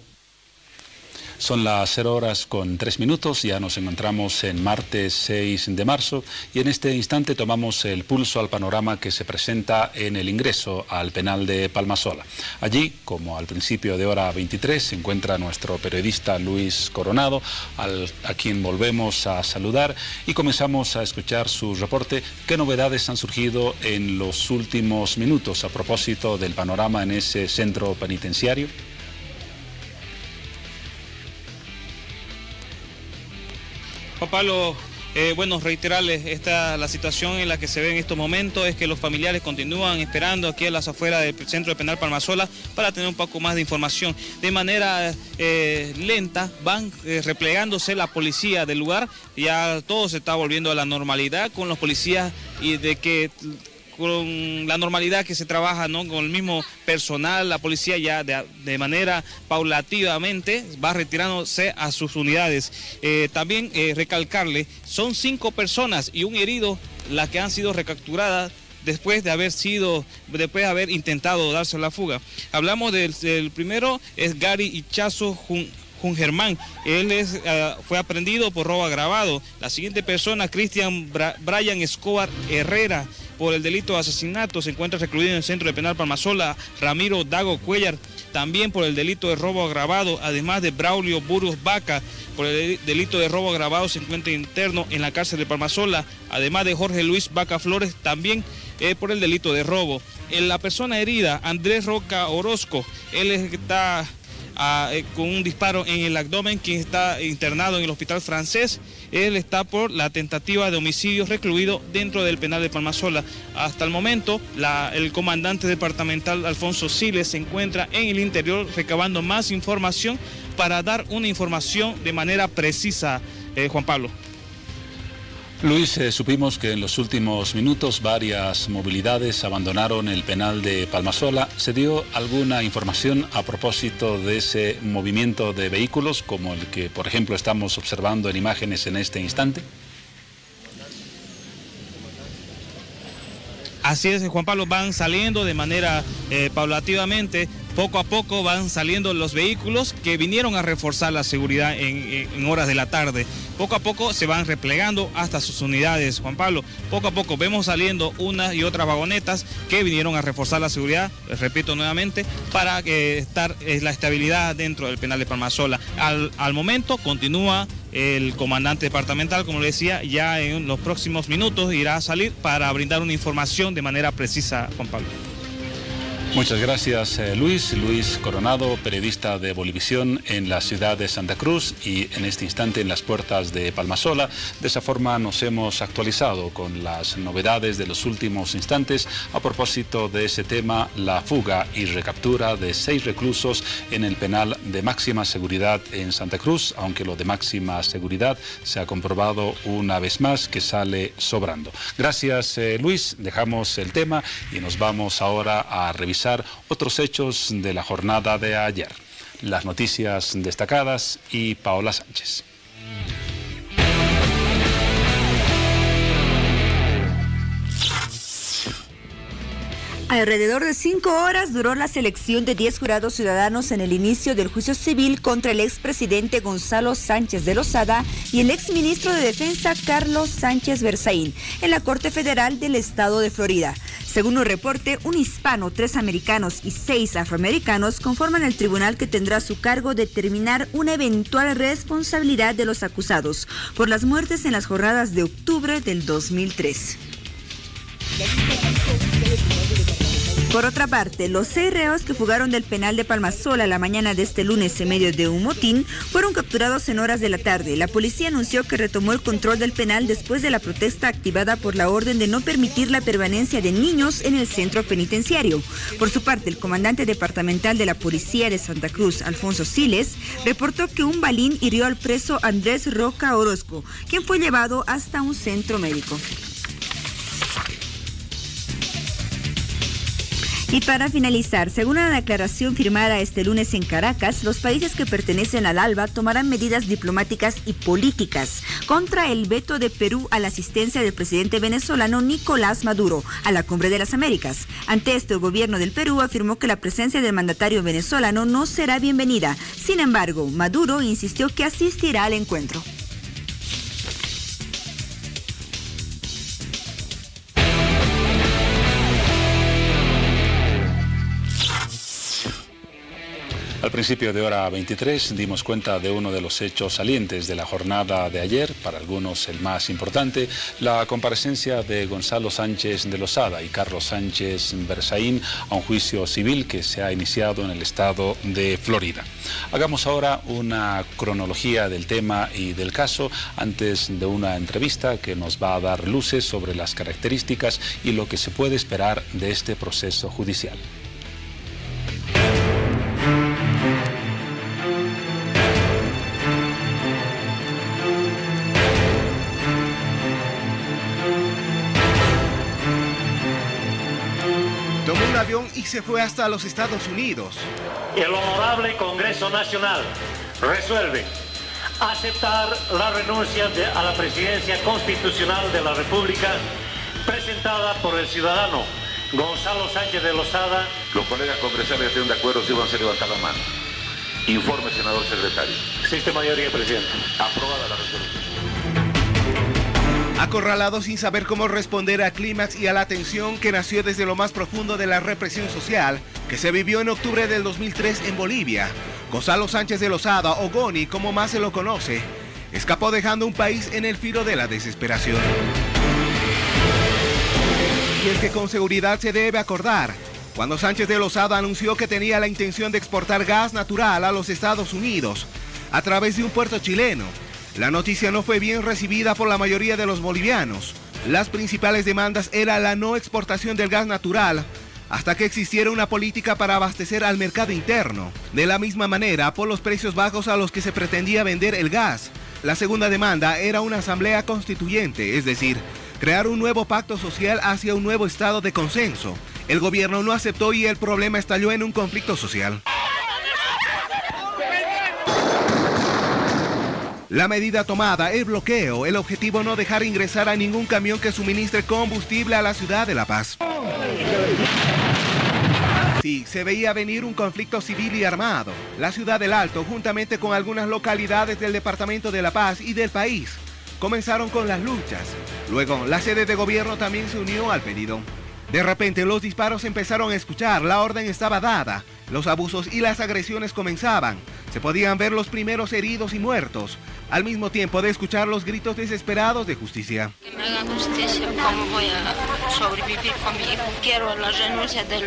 Son las 0:03, ya nos encontramos en martes 6 de marzo y en este instante tomamos el pulso al panorama que se presenta en el ingreso al penal de Palmasola. Allí, como al principio de hora 23, se encuentra nuestro periodista Luis Coronado, a quien volvemos a saludar y comenzamos a escuchar su reporte. ¿Qué novedades han surgido en los últimos minutos a propósito del panorama en ese centro penitenciario? Juan Pablo, bueno, reiterarles la situación en la que se ve en estos momentos es que los familiares continúan esperando aquí a las afueras del centro de penal Palmasola para tener un poco más de información. De manera lenta van replegándose la policía del lugar, ya todo se está volviendo a la normalidad con los policías y de que con la normalidad que se trabaja, ¿no? Con el mismo personal, la policía ya de manera paulativamente va retirándose a sus unidades. También recalcarle, son 5 personas y un herido las que han sido recapturadas después de haber intentado darse la fuga. Hablamos del primero, es Gary Ichazo Germán. Él fue aprehendido por robo agravado. La siguiente persona, Cristian Brian Escobar Herrera, por el delito de asesinato, se encuentra recluido en el Centro de Penal Palmasola. Ramiro Dago Cuellar, también por el delito de robo agravado, además de Braulio Burgos Vaca, por el delito de robo agravado, se encuentra interno en la cárcel de Palmasola, además de Jorge Luis Vaca Flores, también por el delito de robo. La persona herida, Andrés Roca Orozco, él está con un disparo en el abdomen, quien está internado en el Hospital Francés. Él está por la tentativa de homicidio, recluido dentro del penal de Palmasola. Hasta el momento, el comandante departamental Alfonso Siles se encuentra en el interior recabando más información para dar una información de manera precisa, Juan Pablo. Luis, supimos que en los últimos minutos varias movilidades abandonaron el penal de Palmasola. ¿Se dio alguna información a propósito de ese movimiento de vehículos, como el que, por ejemplo, estamos observando en imágenes en este instante? Así es, Juan Pablo, van saliendo de manera paulativamente. Poco a poco van saliendo los vehículos que vinieron a reforzar la seguridad en horas de la tarde. Poco a poco se van replegando hasta sus unidades, Juan Pablo. Poco a poco vemos saliendo unas y otras vagonetas que vinieron a reforzar la seguridad, les repito nuevamente, para estar la estabilidad dentro del penal de Palmasola. Al momento continúa el comandante departamental, como le decía, ya en los próximos minutos irá a salir para brindar una información de manera precisa, Juan Pablo. Muchas gracias, Luis. Luis Coronado, periodista de Bolivisión en la ciudad de Santa Cruz y en este instante en las puertas de Palmasola. De esa forma nos hemos actualizado con las novedades de los últimos instantes a propósito de ese tema, la fuga y recaptura de 6 reclusos en el penal de máxima seguridad en Santa Cruz, aunque lo de máxima seguridad se ha comprobado una vez más que sale sobrando. Gracias, Luis. Dejamos el tema y nos vamos ahora a revisar otros hechos de la jornada de ayer. Las noticias destacadas y Paola Sánchez. Alrededor de 5 horas duró la selección de 10 jurados ciudadanos en el inicio del juicio civil contra el expresidente Gonzalo Sánchez de Lozada y el exministro de Defensa Carlos Sánchez Berzaín en la Corte Federal del Estado de Florida. Según un reporte, un hispano, 3 americanos y 6 afroamericanos conforman el tribunal que tendrá a su cargo determinar una eventual responsabilidad de los acusados por las muertes en las jornadas de octubre del 2003. Por otra parte, los 6 reos que fugaron del penal de Palmasola la mañana de este lunes en medio de un motín fueron capturados en horas de la tarde. La policía anunció que retomó el control del penal después de la protesta activada por la orden de no permitir la permanencia de niños en el centro penitenciario. Por su parte, el comandante departamental de la Policía de Santa Cruz, Alfonso Siles, reportó que un balín hirió al preso Andrés Roca Orozco, quien fue llevado hasta un centro médico. Y para finalizar, según una declaración firmada este lunes en Caracas, los países que pertenecen al ALBA tomarán medidas diplomáticas y políticas contra el veto de Perú a la asistencia del presidente venezolano Nicolás Maduro a la Cumbre de las Américas. Ante esto, el gobierno del Perú afirmó que la presencia del mandatario venezolano no será bienvenida. Sin embargo, Maduro insistió que asistirá al encuentro. Al principio de hora 23 dimos cuenta de uno de los hechos salientes de la jornada de ayer, para algunos el más importante, la comparecencia de Gonzalo Sánchez de Lozada y Carlos Sánchez Berzaín a un juicio civil que se ha iniciado en el estado de Florida. Hagamos ahora una cronología del tema y del caso antes de una entrevista que nos va a dar luces sobre las características y lo que se puede esperar de este proceso judicial. Y se fue hasta los Estados Unidos. El Honorable Congreso Nacional resuelve aceptar la renuncia a la presidencia constitucional de la República presentada por el ciudadano Gonzalo Sánchez de Lozada. Los colegas congresales estén de acuerdo, si van a levantar la mano. Informe, senador secretario. Existe mayoría, presidente. Aprobada la resolución. Acorralado sin saber cómo responder a clímax y a la tensión que nació desde lo más profundo de la represión social que se vivió en octubre del 2003 en Bolivia, Gonzalo Sánchez de Lozada, o Goni como más se lo conoce, escapó dejando un país en el filo de la desesperación. Y es que con seguridad se debe acordar cuando Sánchez de Lozada anunció que tenía la intención de exportar gas natural a los Estados Unidos a través de un puerto chileno. La noticia no fue bien recibida por la mayoría de los bolivianos. Las principales demandas eran la no exportación del gas natural hasta que existiera una política para abastecer al mercado interno. De la misma manera, por los precios bajos a los que se pretendía vender el gas. La segunda demanda era una asamblea constituyente, es decir, crear un nuevo pacto social hacia un nuevo estado de consenso. El gobierno no aceptó y el problema estalló en un conflicto social. La medida tomada, el bloqueo, el objetivo no dejar ingresar a ningún camión que suministre combustible a la ciudad de La Paz. Sí, se veía venir un conflicto civil y armado. La ciudad del Alto, juntamente con algunas localidades del departamento de La Paz y del país, comenzaron con las luchas. Luego, la sede de gobierno también se unió al pedido. De repente, los disparos se empezaron a escuchar, la orden estaba dada. Los abusos y las agresiones comenzaban. Se podían ver los primeros heridos y muertos, al mismo tiempo de escuchar los gritos desesperados de justicia. Que me hagan justicia, ¿cómo voy a sobrevivir con mi hijo? Quiero la renuncia del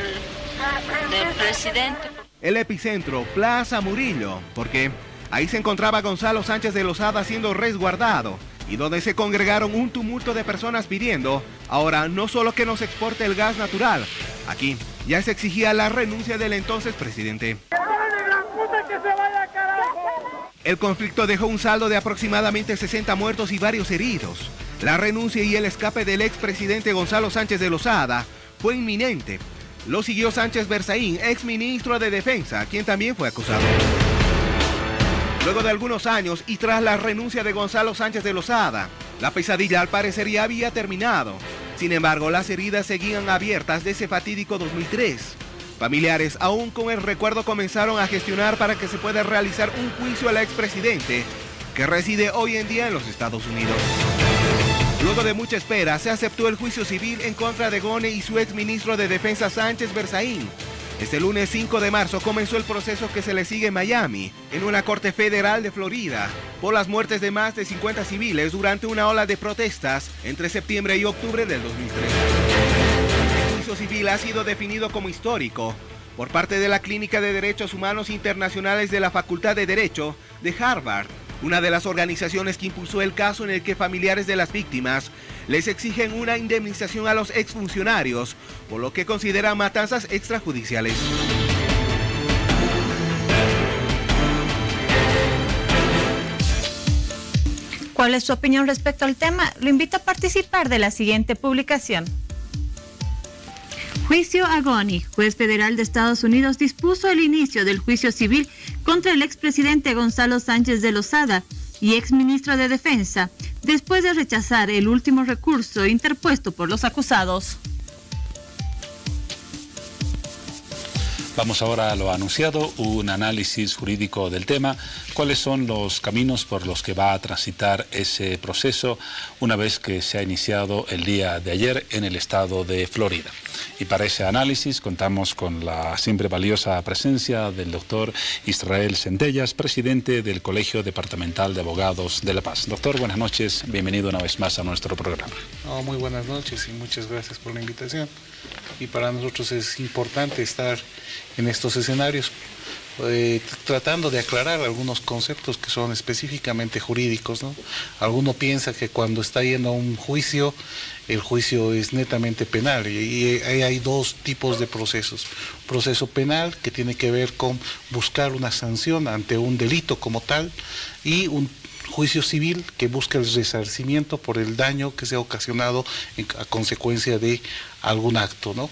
presidente. El epicentro, Plaza Murillo, porque ahí se encontraba Gonzalo Sánchez de Lozada siendo resguardado y donde se congregaron un tumulto de personas pidiendo, ahora no solo que nos exporte el gas natural, aquí ya se exigía la renuncia del entonces presidente. El conflicto dejó un saldo de aproximadamente 60 muertos y varios heridos. La renuncia y el escape del expresidente Gonzalo Sánchez de Lozada fue inminente. Lo siguió Sánchez Berzaín, exministro de Defensa, quien también fue acusado. Luego de algunos años y tras la renuncia de Gonzalo Sánchez de Lozada, la pesadilla al parecer ya había terminado. Sin embargo, las heridas seguían abiertas de ese fatídico 2003. Familiares, aún con el recuerdo, comenzaron a gestionar para que se pueda realizar un juicio al expresidente, que reside hoy en día en los Estados Unidos. Luego de mucha espera, se aceptó el juicio civil en contra de Goni y su exministro de Defensa Sánchez Berzaín. Este lunes 5 de marzo comenzó el proceso que se le sigue en Miami, en una corte federal de Florida, por las muertes de más de 50 civiles durante una ola de protestas entre septiembre y octubre del 2003. El juicio civil ha sido definido como histórico por parte de la Clínica de Derechos Humanos Internacionales de la Facultad de Derecho de Harvard, una de las organizaciones que impulsó el caso en el que familiares de las víctimas les exigen una indemnización a los exfuncionarios, por lo que consideran matanzas extrajudiciales. ¿Cuál es su opinión respecto al tema? Lo invito a participar de la siguiente publicación. Juicio a Goni. Juez federal de Estados Unidos dispuso el inicio del juicio civil contra el expresidente Gonzalo Sánchez de Lozada y exministro de Defensa, después de rechazar el último recurso interpuesto por los acusados. Vamos ahora a lo anunciado, un análisis jurídico del tema. ¿Cuáles son los caminos por los que va a transitar ese proceso una vez que se ha iniciado el día de ayer en el estado de Florida? Y para ese análisis contamos con la siempre valiosa presencia del doctor Israel Centellas, presidente del Colegio Departamental de Abogados de La Paz. Doctor, buenas noches, bienvenido una vez más a nuestro programa. Muy buenas noches y muchas gracias por la invitación. Y para nosotros es importante estar en estos escenarios tratando de aclarar algunos conceptos que son específicamente jurídicos, ¿no? Alguno piensa que cuando está yendo a un juicio, el juicio es netamente penal y hay dos tipos de procesos. Proceso penal, que tiene que ver con buscar una sanción ante un delito como tal, y un juicio civil que busca el resarcimiento por el daño que se ha ocasionado a consecuencia de algún acto, ¿no?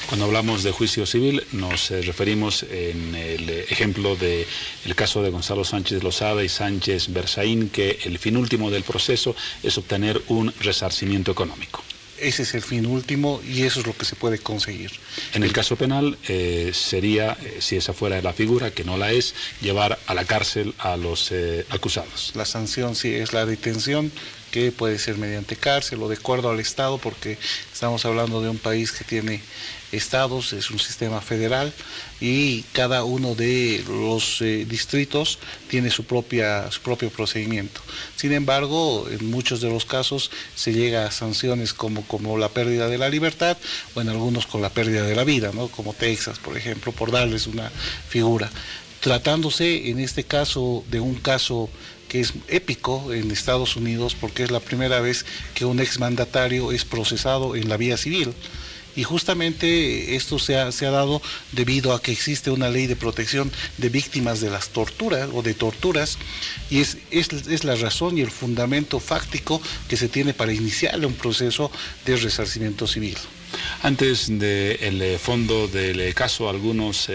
Cuando hablamos de juicio civil nos referimos en el ejemplo del caso de Gonzalo Sánchez de Lozada y Sánchez Berzaín, que el fin último del proceso es obtener un resarcimiento económico. ese es el fin último y eso es lo que se puede conseguir. En el caso penal sería, si esa fuera la figura, que no la es, llevar a la cárcel a los acusados. La sanción sí es la detención, que puede ser mediante cárcel o de acuerdo al Estado, porque estamos hablando de un país que tiene estados, es un sistema federal y cada uno de los distritos tiene su propio procedimiento. Sin embargo, en muchos de los casos se llega a sanciones como la pérdida de la libertad o en algunos con la pérdida de la vida, ¿no? Como Texas, por ejemplo, por darles una figura. Tratándose en este caso de un caso que es épico en Estados Unidos porque es la primera vez que un exmandatario es procesado en la vía civil. Y justamente esto se ha dado debido a que existe una ley de protección de víctimas de las torturas o de torturas y es la razón y el fundamento fáctico que se tiene para iniciar un proceso de resarcimiento civil. Antes del fondo del caso, algunos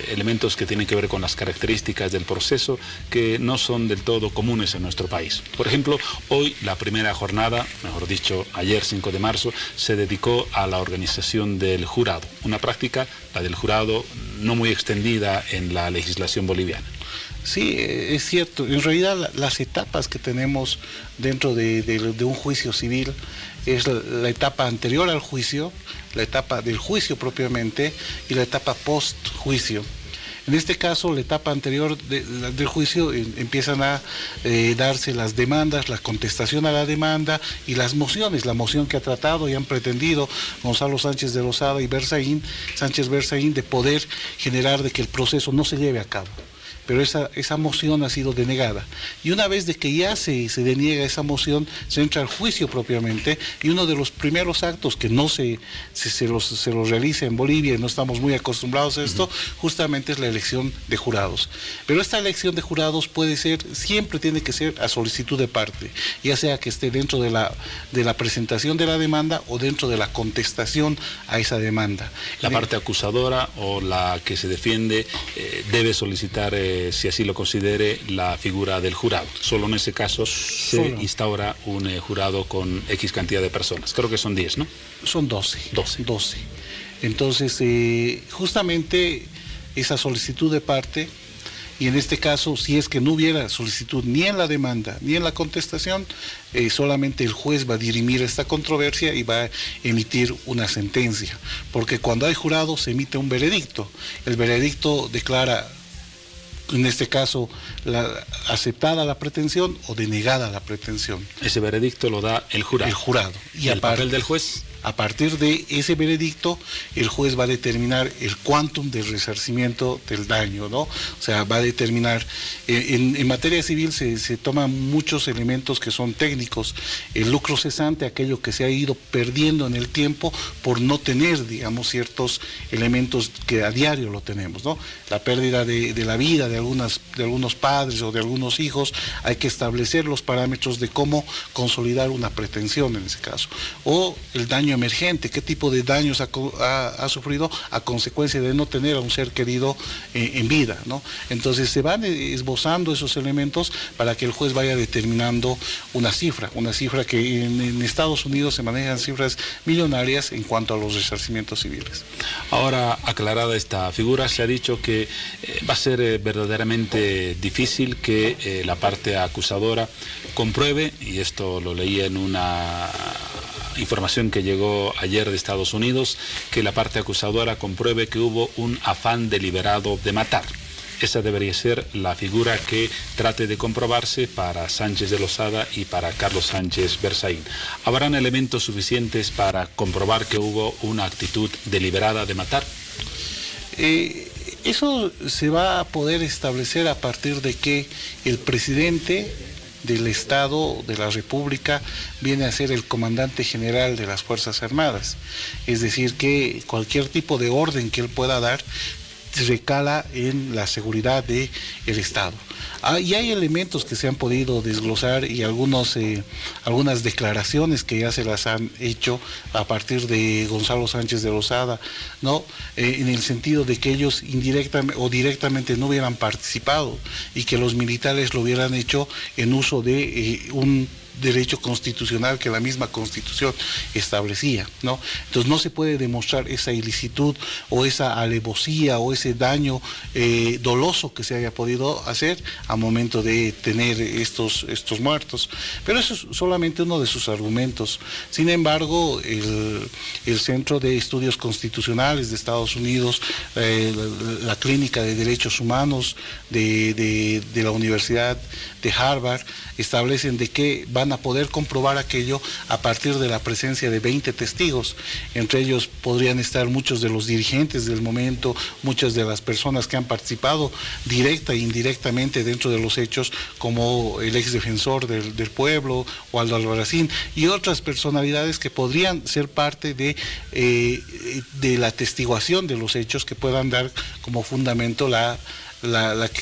elementos que tienen que ver con las características del proceso que no son del todo comunes en nuestro país. Por ejemplo, hoy la primera jornada, mejor dicho, ayer 5 de marzo, se dedicó a la organización del jurado, una práctica, la del jurado, no muy extendida en la legislación boliviana. Sí, es cierto. En realidad las etapas que tenemos dentro de un juicio civil es la etapa anterior al juicio, la etapa del juicio propiamente y la etapa post-juicio. En este caso, la etapa anterior del juicio empiezan a darse las demandas, la contestación a la demanda y las mociones, la moción que ha tratado y han pretendido Gonzalo Sánchez de Lozada y Sánchez Berzaín de poder generar de que el proceso no se lleve a cabo. Pero esa moción ha sido denegada. Y una vez de que ya se deniega esa moción, se entra al juicio propiamente, y uno de los primeros actos que no se los realiza en Bolivia, y no estamos muy acostumbrados a esto, justamente es la elección de jurados. Pero esta elección de jurados siempre tiene que ser a solicitud de parte, ya sea que esté dentro de la presentación de la demanda o dentro de la contestación a esa demanda. La parte acusadora o la que se defiende debe solicitar si así lo considere, la figura del jurado. Solo en ese caso se instaura un jurado con X cantidad de personas. Creo que son 10, ¿no? Son 12. Entonces, justamente esa solicitud de parte, y en este caso, si es que no hubiera solicitud ni en la demanda ni en la contestación, solamente el juez va a dirimir esta controversia y va a emitir una sentencia. Porque cuando hay jurado se emite un veredicto. El veredicto declara, en este caso, aceptada la pretensión o denegada la pretensión. Ese veredicto lo da el jurado. El jurado. ¿Y el papel del juez? A partir de ese veredicto, el juez va a determinar el quantum del resarcimiento del daño, ¿no? O sea, va a determinar, en materia civil se toman muchos elementos que son técnicos. El lucro cesante, aquello que se ha ido perdiendo en el tiempo por no tener, digamos, ciertos elementos que a diario lo tenemos, ¿no? La pérdida de la vida de algunos padres o de algunos hijos, hay que establecer los parámetros de cómo consolidar una pretensión en ese caso. O el daño emergente, qué tipo de daños ha sufrido a consecuencia de no tener a un ser querido en vida, ¿no? Entonces se van esbozando esos elementos para que el juez vaya determinando una cifra que en Estados Unidos se manejan cifras millonarias en cuanto a los resarcimientos civiles. Ahora, aclarada esta figura, se ha dicho que va a ser verdaderamente difícil que la parte acusadora compruebe, y esto lo leí en una información que llegó ayer de Estados Unidos, que la parte acusadora compruebe que hubo un afán deliberado de matar. Esa debería ser la figura que trate de comprobarse para Sánchez de Lozada y para Carlos Sánchez Berzaín. ¿Habrán elementos suficientes para comprobar que hubo una actitud deliberada de matar? Eso se va a poder establecer a partir de que el presidente del Estado de la República viene a ser el comandante general de las Fuerzas Armadas. Es decir, que cualquier tipo de orden que él pueda dar recala en la seguridad del Estado. Y hay elementos que se han podido desglosar y algunas declaraciones que ya se las han hecho a partir de Gonzalo Sánchez de Lozada, ¿no? En el sentido de que ellos indirectamente o directamente no hubieran participado y que los militares lo hubieran hecho en uso de un derecho constitucional que la misma Constitución establecía, ¿no? Entonces no se puede demostrar esa ilicitud o esa alevosía o ese daño doloso que se haya podido hacer a momento de tener estos muertos. Pero eso es solamente uno de sus argumentos. Sin embargo, el Centro de Estudios Constitucionales de Estados Unidos, la Clínica de Derechos Humanos de la Universidad de Harvard, establecen de que van a poder comprobar aquello a partir de la presencia de 20 testigos. Entre ellos podrían estar muchos de los dirigentes del momento, muchas de las personas que han participado directa e indirectamente dentro de los hechos, como el ex defensor del pueblo, Waldo Albarracín, y otras personalidades que podrían ser parte de la atestiguación de los hechos, que puedan dar como fundamento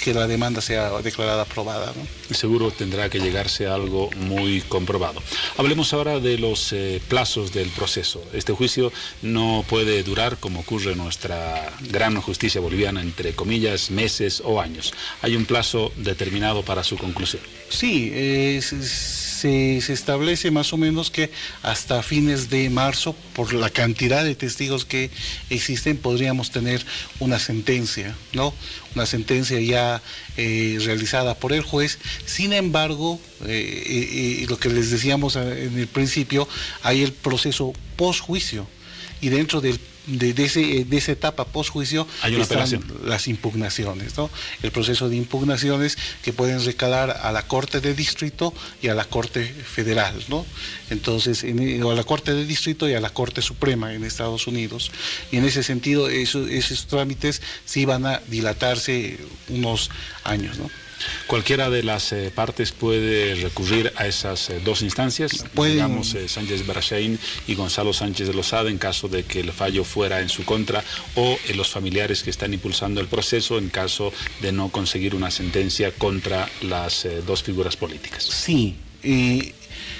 que la demanda sea declarada aprobada, ¿no? Seguro tendrá que llegarse a algo muy comprobado. Hablemos ahora de los plazos del proceso. Este juicio no puede durar, como ocurre en nuestra gran justicia boliviana, entre comillas, meses o años. Hay un plazo determinado para su conclusión. Sí, se establece más o menos que hasta fines de marzo, por la cantidad de testigos que existen, podríamos tener una sentencia, ¿no? Una sentencia ya realizada por el juez. Sin embargo, lo que les decíamos en el principio, hay el proceso postjuicio, y dentro de esa etapa postjuicio están las impugnaciones, ¿no? El proceso de impugnaciones que pueden recalar a la Corte de Distrito y a la Corte Federal, ¿no? Entonces, a la Corte de Distrito y a la Corte Suprema en Estados Unidos. Y en ese sentido, esos trámites sí van a dilatarse unos años, ¿no? ¿Cualquiera de las partes puede recurrir a esas dos instancias? Digamos, Sánchez Berzaín y Gonzalo Sánchez de Lozada, en caso de que el fallo fuera en su contra, o los familiares que están impulsando el proceso en caso de no conseguir una sentencia contra las dos figuras políticas. Sí.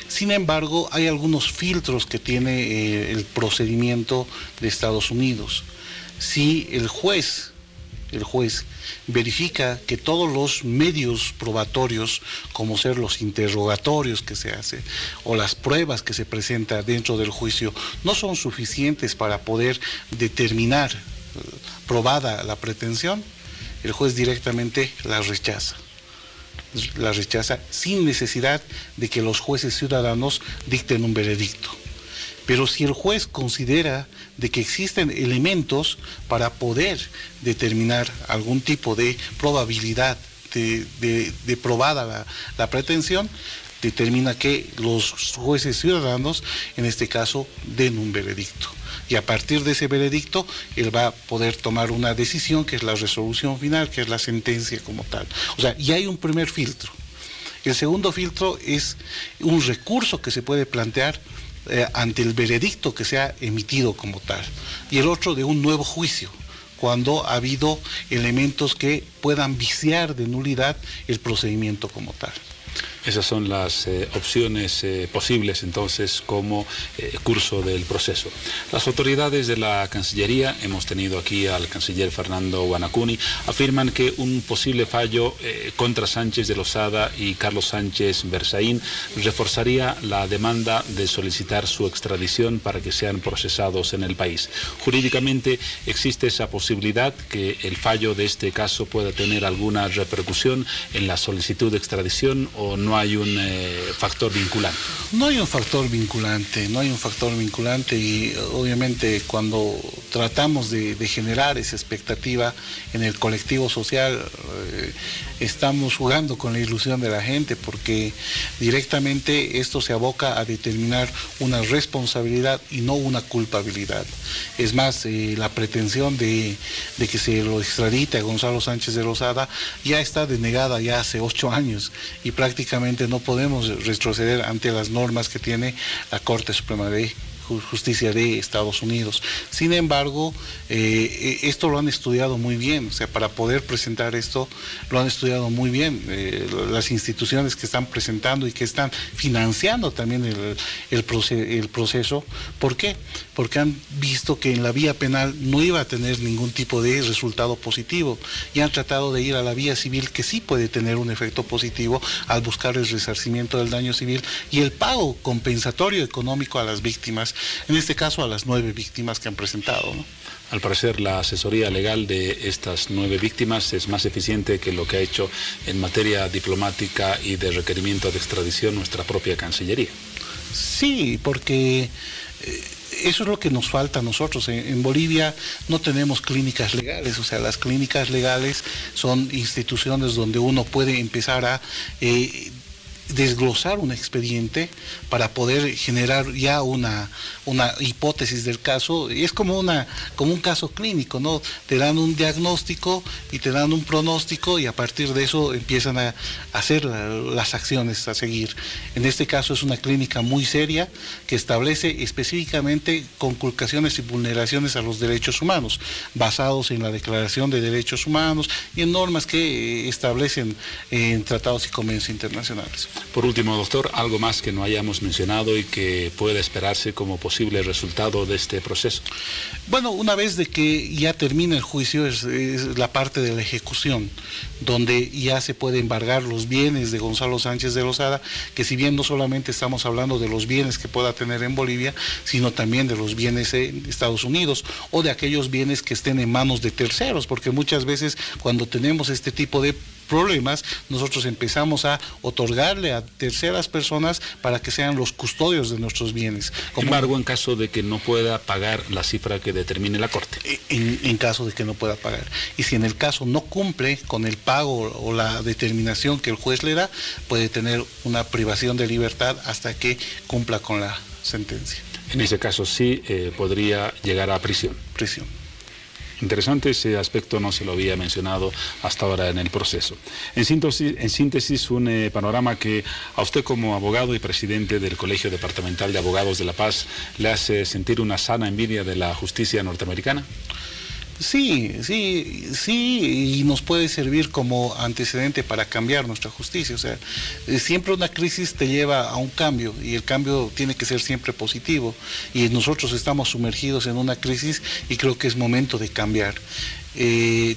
Sin embargo, hay algunos filtros que tiene el procedimiento de Estados Unidos. Si el juez verifica que todos los medios probatorios, como ser los interrogatorios que se hacen o las pruebas que se presentan dentro del juicio, no son suficientes para poder determinar probada la pretensión, el juez directamente la rechaza sin necesidad de que los jueces ciudadanos dicten un veredicto. Pero si el juez considera de que existen elementos para poder determinar algún tipo de probabilidad de probada la pretensión, determina que los jueces ciudadanos, en este caso, den un veredicto. Y a partir de ese veredicto, él va a poder tomar una decisión, que es la resolución final, que es la sentencia como tal. O sea, ya hay un primer filtro. El segundo filtro es un recurso que se puede plantear ante el veredicto que se ha emitido como tal, y el otro de un nuevo juicio, cuando ha habido elementos que puedan viciar de nulidad el procedimiento como tal. Esas son las opciones posibles entonces como curso del proceso. Las autoridades de la Cancillería, hemos tenido aquí al canciller Fernando Guanacuni, afirman que un posible fallo contra Sánchez de Lozada y Carlos Sánchez Berzaín reforzaría la demanda de solicitar su extradición para que sean procesados en el país. Jurídicamente, ¿existe esa posibilidad que el fallo de este caso pueda tener alguna repercusión en la solicitud de extradición, o no hay un factor vinculante? No hay un factor vinculante, y obviamente cuando tratamos de generar esa expectativa en el colectivo social, estamos jugando con la ilusión de la gente, porque directamente esto se aboca a determinar una responsabilidad y no una culpabilidad. Es más, la pretensión de que se lo extradite a Gonzalo Sánchez de Lozada ya está denegada ya hace 8 años, y prácticamente no podemos retroceder ante las normas que tiene la Corte Suprema de justicia de Estados Unidos. Sin embargo, esto lo han estudiado muy bien, o sea, para poder presentar esto lo han estudiado muy bien. Las instituciones que están presentando y que están financiando también el proceso. ¿Por qué? Porque han visto que en la vía penal no iba a tener ningún tipo de resultado positivo y han tratado de ir a la vía civil, que sí puede tener un efecto positivo al buscar el resarcimiento del daño civil y el pago compensatorio económico a las víctimas, en este caso a las 9 víctimas que han presentado, ¿no? Al parecer, la asesoría legal de estas 9 víctimas es más eficiente que lo que ha hecho en materia diplomática y de requerimiento de extradición nuestra propia Cancillería. Sí, porque eso es lo que nos falta a nosotros. En Bolivia no tenemos clínicas legales, o sea, las clínicas legales son instituciones donde uno puede empezar a desglosar un expediente para poder generar ya una hipótesis del caso. Es como un caso clínico, ¿no? Te dan un diagnóstico y te dan un pronóstico y a partir de eso empiezan a hacer las acciones a seguir. En este caso es una clínica muy seria que establece específicamente conculcaciones y vulneraciones a los derechos humanos, basados en la Declaración de Derechos Humanos y en normas que establecen en tratados y convenios internacionales. Por último, doctor, algo más que no hayamos mencionado y que pueda esperarse como posible resultado de este proceso. Bueno, una vez de que ya termina el juicio es la parte de la ejecución, donde ya se puede embargar los bienes de Gonzalo Sánchez de Lozada, que si bien no solamente estamos hablando de los bienes que pueda tener en Bolivia, sino también de los bienes en Estados Unidos o de aquellos bienes que estén en manos de terceros, porque muchas veces cuando tenemos este tipo de problemas, nosotros empezamos a otorgarle a terceras personas para que sean los custodios de nuestros bienes. Sin embargo, en caso de que no pueda pagar la cifra que determine la Corte. En caso de que no pueda pagar. Y si en el caso no cumple con el pago o la determinación que el juez le da, puede tener una privación de libertad hasta que cumpla con la sentencia. En ese caso sí podría llegar a prisión. Prisión. Interesante ese aspecto, no se lo había mencionado hasta ahora en el proceso. En síntesis, un panorama que a usted como abogado y presidente del Colegio Departamental de Abogados de La Paz le hace sentir una sana envidia de la justicia norteamericana. Sí, y nos puede servir como antecedente para cambiar nuestra justicia. O sea, siempre una crisis te lleva a un cambio y el cambio tiene que ser siempre positivo. Y nosotros estamos sumergidos en una crisis y creo que es momento de cambiar.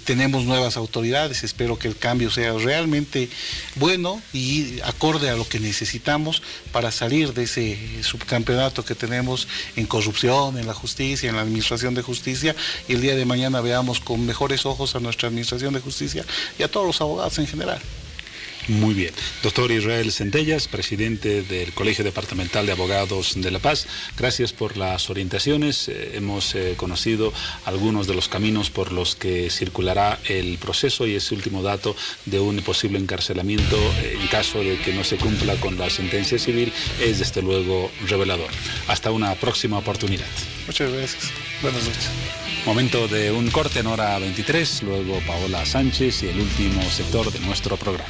Tenemos nuevas autoridades, espero que el cambio sea realmente bueno y acorde a lo que necesitamos para salir de ese subcampeonato que tenemos en corrupción, en la justicia, en la administración de justicia, y el día de mañana veamos con mejores ojos a nuestra administración de justicia y a todos los abogados en general. Muy bien. Doctor Israel Centellas, presidente del Colegio Departamental de Abogados de La Paz, gracias por las orientaciones. Hemos conocido algunos de los caminos por los que circulará el proceso y ese último dato de un posible encarcelamiento en caso de que no se cumpla con la sentencia civil es desde luego revelador. Hasta una próxima oportunidad. Muchas gracias. Buenas noches. Momento de un corte en hora 23, luego Paola Sánchez y el último sector de nuestro programa.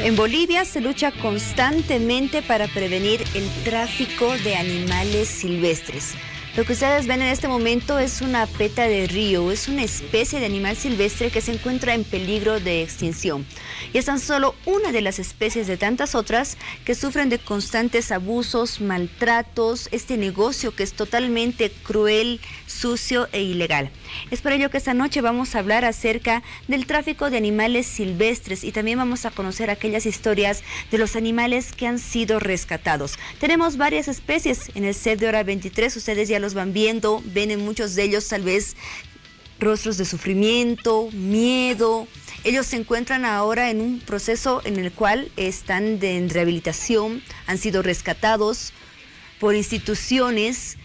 En Bolivia se lucha constantemente para prevenir el tráfico de animales silvestres. Lo que ustedes ven en este momento es una peta de río, es una especie de animal silvestre que se encuentra en peligro de extinción. Y es tan solo una de las especies de tantas otras que sufren de constantes abusos, maltratos, este negocio que es totalmente cruel, sucio e ilegal. Es por ello que esta noche vamos a hablar acerca del tráfico de animales silvestres y también vamos a conocer aquellas historias de los animales que han sido rescatados. Tenemos varias especies en el set de hora 23, ustedes ya los van viendo, ven en muchos de ellos tal vez rostros de sufrimiento, miedo. Ellos se encuentran ahora en un proceso en el cual están en rehabilitación, han sido rescatados por instituciones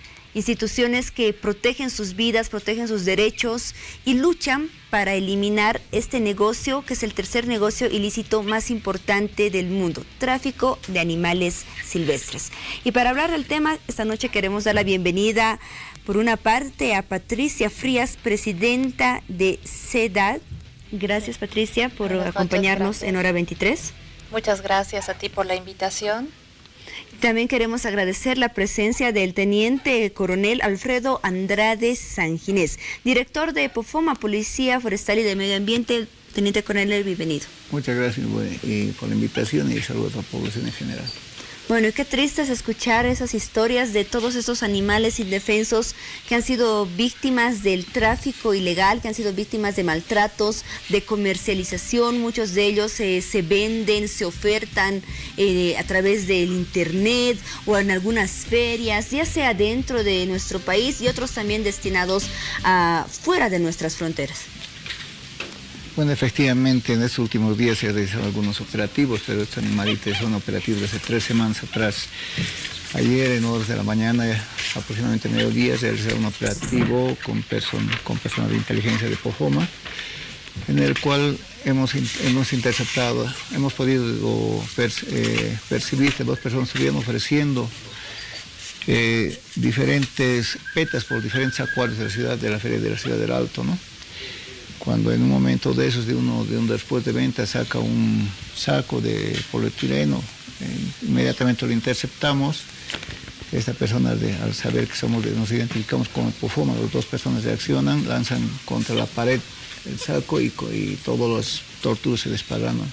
que protegen sus vidas, protegen sus derechos y luchan para eliminar este negocio, que es el tercer negocio ilícito más importante del mundo, tráfico de animales silvestres. Y para hablar del tema, esta noche queremos dar la bienvenida, por una parte, a Patricia Frías, presidenta de CEDAD, Gracias, Patricia, por acompañarnos en Hora 23. Muchas gracias a ti por la invitación. También queremos agradecer la presencia del Teniente Coronel Alfredo Andrade Sanginés, director de POFOMA, Policía Forestal y de Medio Ambiente. Teniente Coronel, bienvenido. Muchas gracias por la invitación y saludos a la población en general. Bueno, y qué triste es escuchar esas historias de todos esos animales indefensos que han sido víctimas del tráfico ilegal, que han sido víctimas de maltratos, de comercialización. Muchos de ellos se venden, se ofertan a través del internet o en algunas ferias, ya sea dentro de nuestro país y otros también destinados a fuera de nuestras fronteras. Bueno, efectivamente, en estos últimos días se han realizado algunos operativos, pero estos animalitos son operativos desde 3 semanas atrás. Ayer, en horas de la mañana, aproximadamente mediodía, se realizó un operativo con personas de inteligencia de POFOMA, en el cual hemos interceptado, hemos podido percibir que 2 personas estuvieron ofreciendo diferentes petas por diferentes acuarios de la ciudad, de la feria de la ciudad del Alto, ¿no? Cuando en un momento de esos, de un después de venta, saca un saco de polietileno, inmediatamente lo interceptamos. Esta persona, al saber que nos identificamos como POFOMA, las 2 personas reaccionan, lanzan contra la pared el saco y todos los tortugas se desparraman.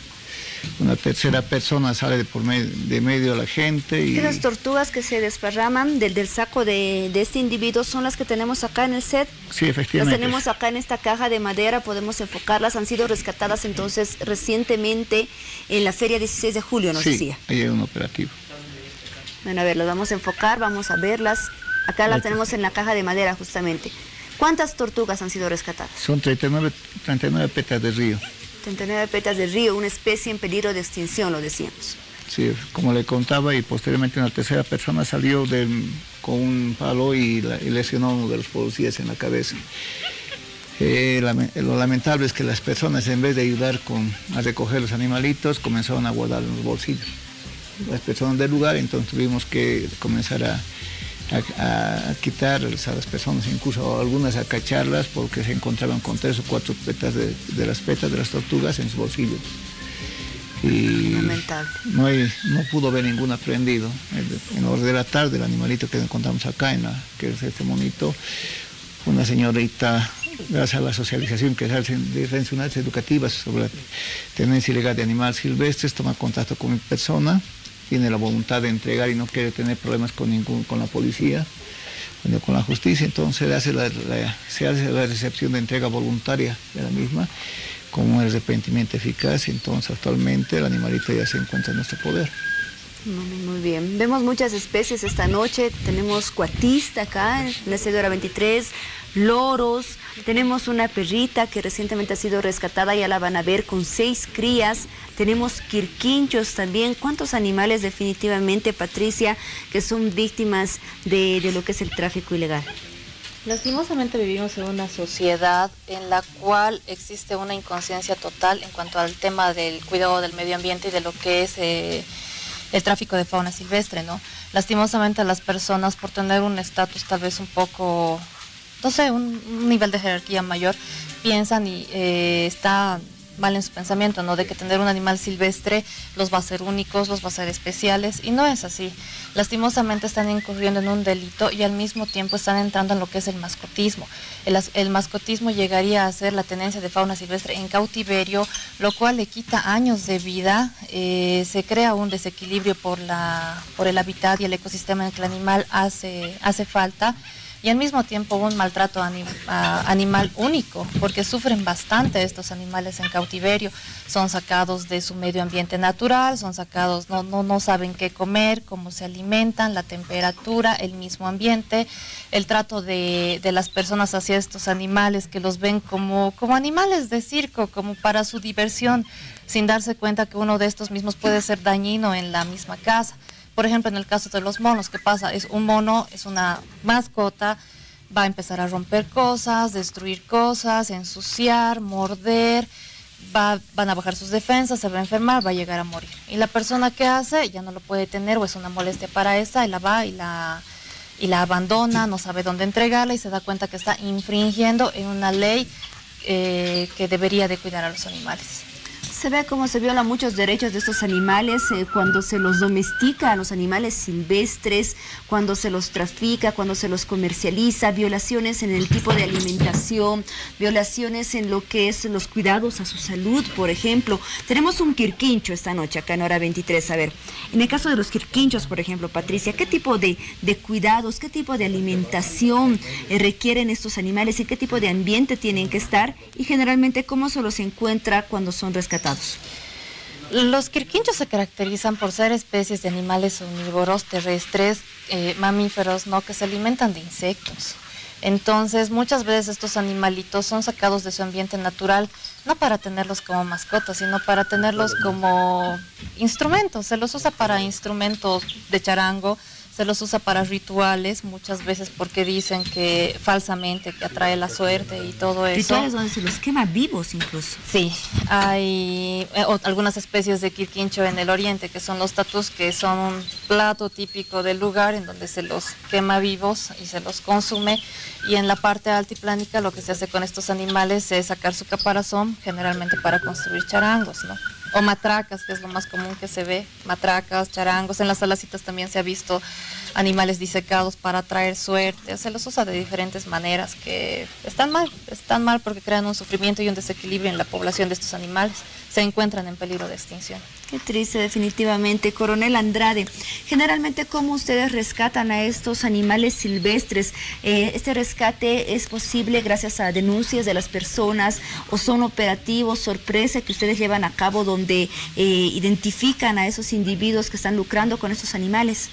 Una tercera persona sale de medio a la gente. Y esas tortugas que se desparraman del saco de este individuo son las que tenemos acá en el set. Sí, efectivamente. Las tenemos acá en esta caja de madera, podemos enfocarlas. Han sido rescatadas entonces recientemente en la feria 16 de julio, nos decía. Sí, ahí hay un operativo. Bueno, a ver, las vamos a enfocar, vamos a verlas. Acá las tenemos en la caja de madera justamente. ¿Cuántas tortugas han sido rescatadas? Son 39 petas de río. 39 petas de río, una especie en peligro de extinción, lo decíamos. Sí, como le contaba, y posteriormente una tercera persona salió con un palo y lesionó a uno de los policías en la cabeza. Lo lamentable es que las personas, en vez de ayudar a recoger los animalitos, comenzaron a guardar en los bolsillos. Las personas del lugar, entonces tuvimos que comenzar a quitar a las personas, incluso algunas a cacharlas porque se encontraban con 3 o 4 petas de las petas de las tortugas en sus bolsillos. Y lamentable. No pudo haber ningún aprendido. En horas de la tarde, el animalito que encontramos acá, que es este monito, una señorita, gracias a la socialización que se hace en diferentes unidades educativas sobre la tenencia ilegal de animales silvestres, toma contacto con mi persona, tiene la voluntad de entregar y no quiere tener problemas con la policía, con la justicia, entonces se hace la recepción de entrega voluntaria de la misma, con un arrepentimiento eficaz. Entonces actualmente el animalito ya se encuentra en nuestro poder. Muy bien, vemos muchas especies esta noche, tenemos cuatista acá en la sede Hora 23, loros, tenemos una perrita que recientemente ha sido rescatada, ya la van a ver, con 6 crías, tenemos quirquinchos también. ¿Cuántos animales definitivamente, Patricia, que son víctimas de lo que es el tráfico ilegal? Lastimosamente vivimos en una sociedad en la cual existe una inconsciencia total en cuanto al tema del cuidado del medio ambiente y de lo que es el tráfico de fauna silvestre, ¿no? Lastimosamente las personas, por tener un estatus tal vez un poco, no sé, un nivel de jerarquía mayor, piensan y está mal en su pensamiento, ¿no? De que tener un animal silvestre los va a hacer únicos, los va a hacer especiales, y no es así. Lastimosamente están incurriendo en un delito y al mismo tiempo están entrando en lo que es el mascotismo. El mascotismo llegaría a ser la tenencia de fauna silvestre en cautiverio, lo cual le quita años de vida, se crea un desequilibrio por el hábitat y el ecosistema en el que el animal hace falta, y al mismo tiempo un maltrato animal único, porque sufren bastante estos animales en cautiverio, son sacados de su medio ambiente natural, son sacados, no saben qué comer, cómo se alimentan, la temperatura, el mismo ambiente, el trato de las personas hacia estos animales que los ven como animales de circo, como para su diversión, sin darse cuenta que uno de estos mismos puede ser dañino en la misma casa. Por ejemplo, en el caso de los monos, ¿qué pasa? Es un mono, es una mascota, va a empezar a romper cosas, destruir cosas, ensuciar, morder, van a bajar sus defensas, se va a enfermar, va a llegar a morir. Y la persona que hace ya no lo puede tener o es una molestia para esa, y la va y la abandona, no sabe dónde entregarla y se da cuenta que está infringiendo en una ley que debería de cuidar a los animales. Se ve cómo se violan muchos derechos de estos animales cuando se los domestica a los animales silvestres, cuando se los trafica, cuando se los comercializa, violaciones en el tipo de alimentación, violaciones en lo que es los cuidados a su salud, por ejemplo. Tenemos un quirquincho esta noche acá en Hora 23. A ver, en el caso de los quirquinchos, por ejemplo, Patricia, ¿qué tipo de cuidados, qué tipo de alimentación requieren estos animales y qué tipo de ambiente tienen que estar? Y generalmente, ¿cómo se los encuentra cuando son rescatados? Los quirquinchos se caracterizan por ser especies de animales omnívoros, terrestres, mamíferos, ¿no?, que se alimentan de insectos. Entonces, muchas veces estos animalitos son sacados de su ambiente natural, no para tenerlos como mascotas, sino para tenerlos como instrumentos. Se los usa para instrumentos de charango, se los usa para rituales, muchas veces porque dicen que falsamente que atrae la suerte y todo eso. Rituales donde se los quema vivos incluso. Sí, hay algunas especies de quirquincho en el oriente que son los tatus, que son un plato típico del lugar en donde se los quema vivos y se los consume. Y en la parte altiplánica lo que se hace con estos animales es sacar su caparazón, generalmente para construir charangos, ¿no? O matracas, que es lo más común que se ve, matracas, charangos. En las salacitas también se ha visto animales disecados para traer suerte. Se los usa de diferentes maneras que están mal porque crean un sufrimiento y un desequilibrio en la población de estos animales. Se encuentran en peligro de extinción. Qué triste, definitivamente. Coronel Andrade, generalmente, ¿cómo ustedes rescatan a estos animales silvestres? ¿Este rescate es posible gracias a denuncias de las personas o son operativos, sorpresa que ustedes llevan a cabo donde identifican a esos individuos que están lucrando con estos animales?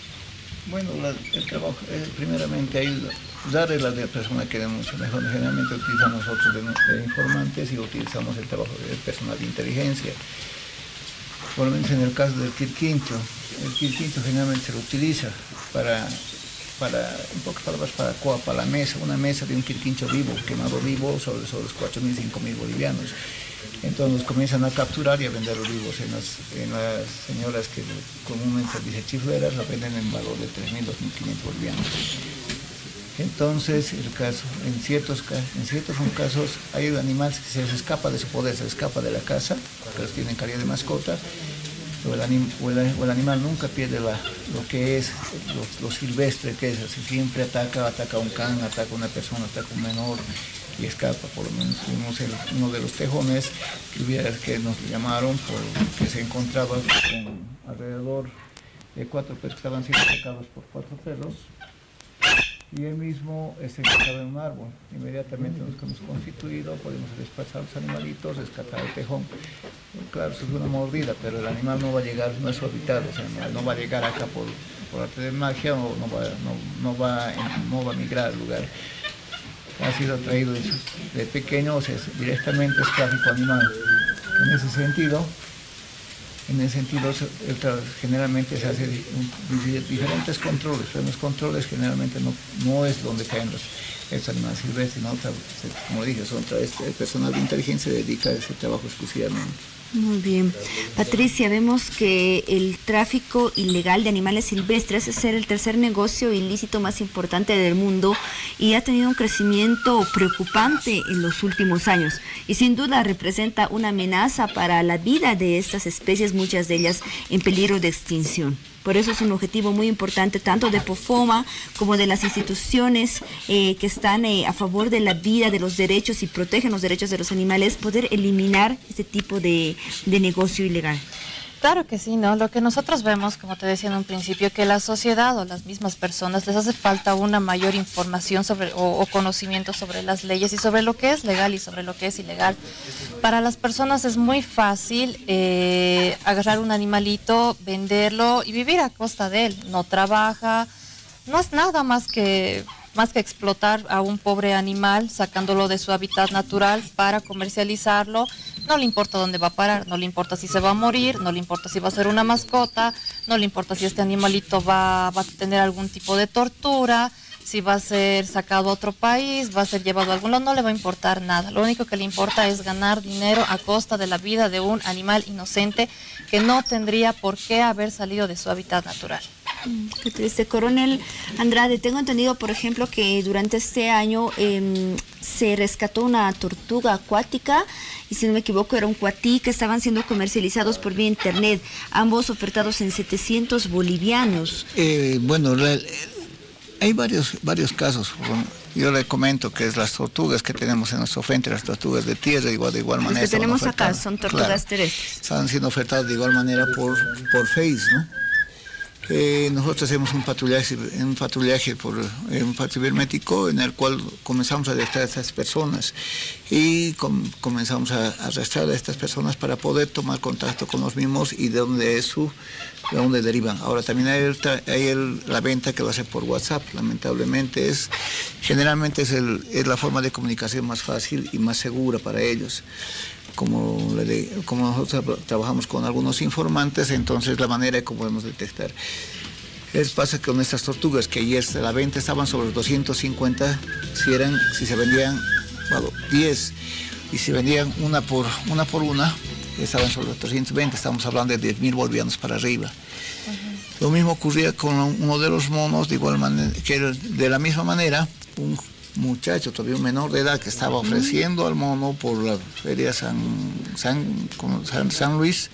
Bueno, el trabajo, primeramente, hay darle la de persona que denuncia. Mejor, generalmente utilizamos nosotros de informantes y utilizamos el trabajo del personal de inteligencia. Por lo menos en el caso del quirquincho, el quirquincho generalmente se lo utiliza para en pocas palabras, para la mesa, una mesa de un quirquincho vivo, quemado vivo sobre los 4.000, 5.000 bolivianos. Entonces los comienzan a capturar y a venderlos vivos en las señoras que comúnmente se dice chifleras, lo venden en valor de 3.000, 2.500 bolivianos. Entonces, en ciertos casos hay animales que se les escapa de su poder, se les escapa de la casa, que los tienen calidad de mascota, o el animal nunca pierde lo que es, lo silvestre que es, así siempre ataca a un can, ataca a una persona, ataca a un menor y escapa. Por lo menos uno de los tejones que nos llamaron porque se encontraba con alrededor de 4 perros que estaban siendo atacados por 4 perros. Y él mismo se encontraba en un árbol. Inmediatamente nos hemos constituido, podemos desplazar los animalitos, rescatar el tejón. Claro, eso es una mordida, pero el animal no va a llegar, no es su hábitat, o sea, no va a llegar acá por arte de magia, o no va a migrar al lugar. Ha sido traído de pequeño, o sea, directamente es tráfico animal. En ese sentido, generalmente se hacen diferentes controles, pero los controles generalmente no es donde caen estos animales silvestres, ¿no? Como dije, el personal de inteligencia se dedica a ese trabajo exclusivamente. Muy bien. Patricia, vemos que el tráfico ilegal de animales silvestres es el tercer negocio ilícito más importante del mundo y ha tenido un crecimiento preocupante en los últimos años. Y sin duda representa una amenaza para la vida de estas especies, muchas de ellas en peligro de extinción. Por eso es un objetivo muy importante tanto de POFOMA como de las instituciones que están a favor de la vida, de los derechos y protegen los derechos de los animales, poder eliminar este tipo de negocio ilegal. Claro que sí, ¿no? Lo que nosotros vemos, como te decía en un principio, que la sociedad o las mismas personas les hace falta una mayor información sobre o conocimiento sobre las leyes y sobre lo que es legal y sobre lo que es ilegal. Para las personas es muy fácil agarrar un animalito, venderlo y vivir a costa de él. No trabaja, no es nada más que explotar a un pobre animal, sacándolo de su hábitat natural para comercializarlo. No le importa dónde va a parar, no le importa si se va a morir, no le importa si va a ser una mascota, no le importa si este animalito va a tener algún tipo de tortura, si va a ser sacado a otro país, va a ser llevado a algún lado, no le va a importar nada. Lo único que le importa es ganar dinero a costa de la vida de un animal inocente que no tendría por qué haber salido de su hábitat natural. Qué triste. Coronel Andrade, tengo entendido, por ejemplo, que durante este año se rescató una tortuga acuática y, si no me equivoco, era un cuatí, que estaban siendo comercializados por vía internet, ambos ofertados en 700 bolivianos. Bueno, hay varios casos. Yo le comento que es las tortugas que tenemos en nuestro frente, las tortugas de tierra, de igual manera. Las que tenemos acá son tortugas terrestres. Están siendo ofertadas de igual manera por Face, ¿no? Nosotros hacemos un patrullaje cibernético en el cual comenzamos a detectar a estas personas y comenzamos a arrastrar a estas personas para poder tomar contacto con los mismos y de dónde derivan. Ahora también hay la venta que lo hace por WhatsApp, lamentablemente generalmente es la forma de comunicación más fácil y más segura para ellos. Como nosotros trabajamos con algunos informantes, entonces la manera de cómo podemos detectar. Les pasa que con estas tortugas, que ayer la venta estaban sobre los 250, si se vendían 10, y si vendían una por una, estaban sobre los 320, estamos hablando de 10.000 bolivianos para arriba. Lo mismo ocurría con uno de los monos, de igual manera, que de la misma manera, un muchacho, todavía un menor de edad, que estaba ofreciendo al mono por la feria San Luis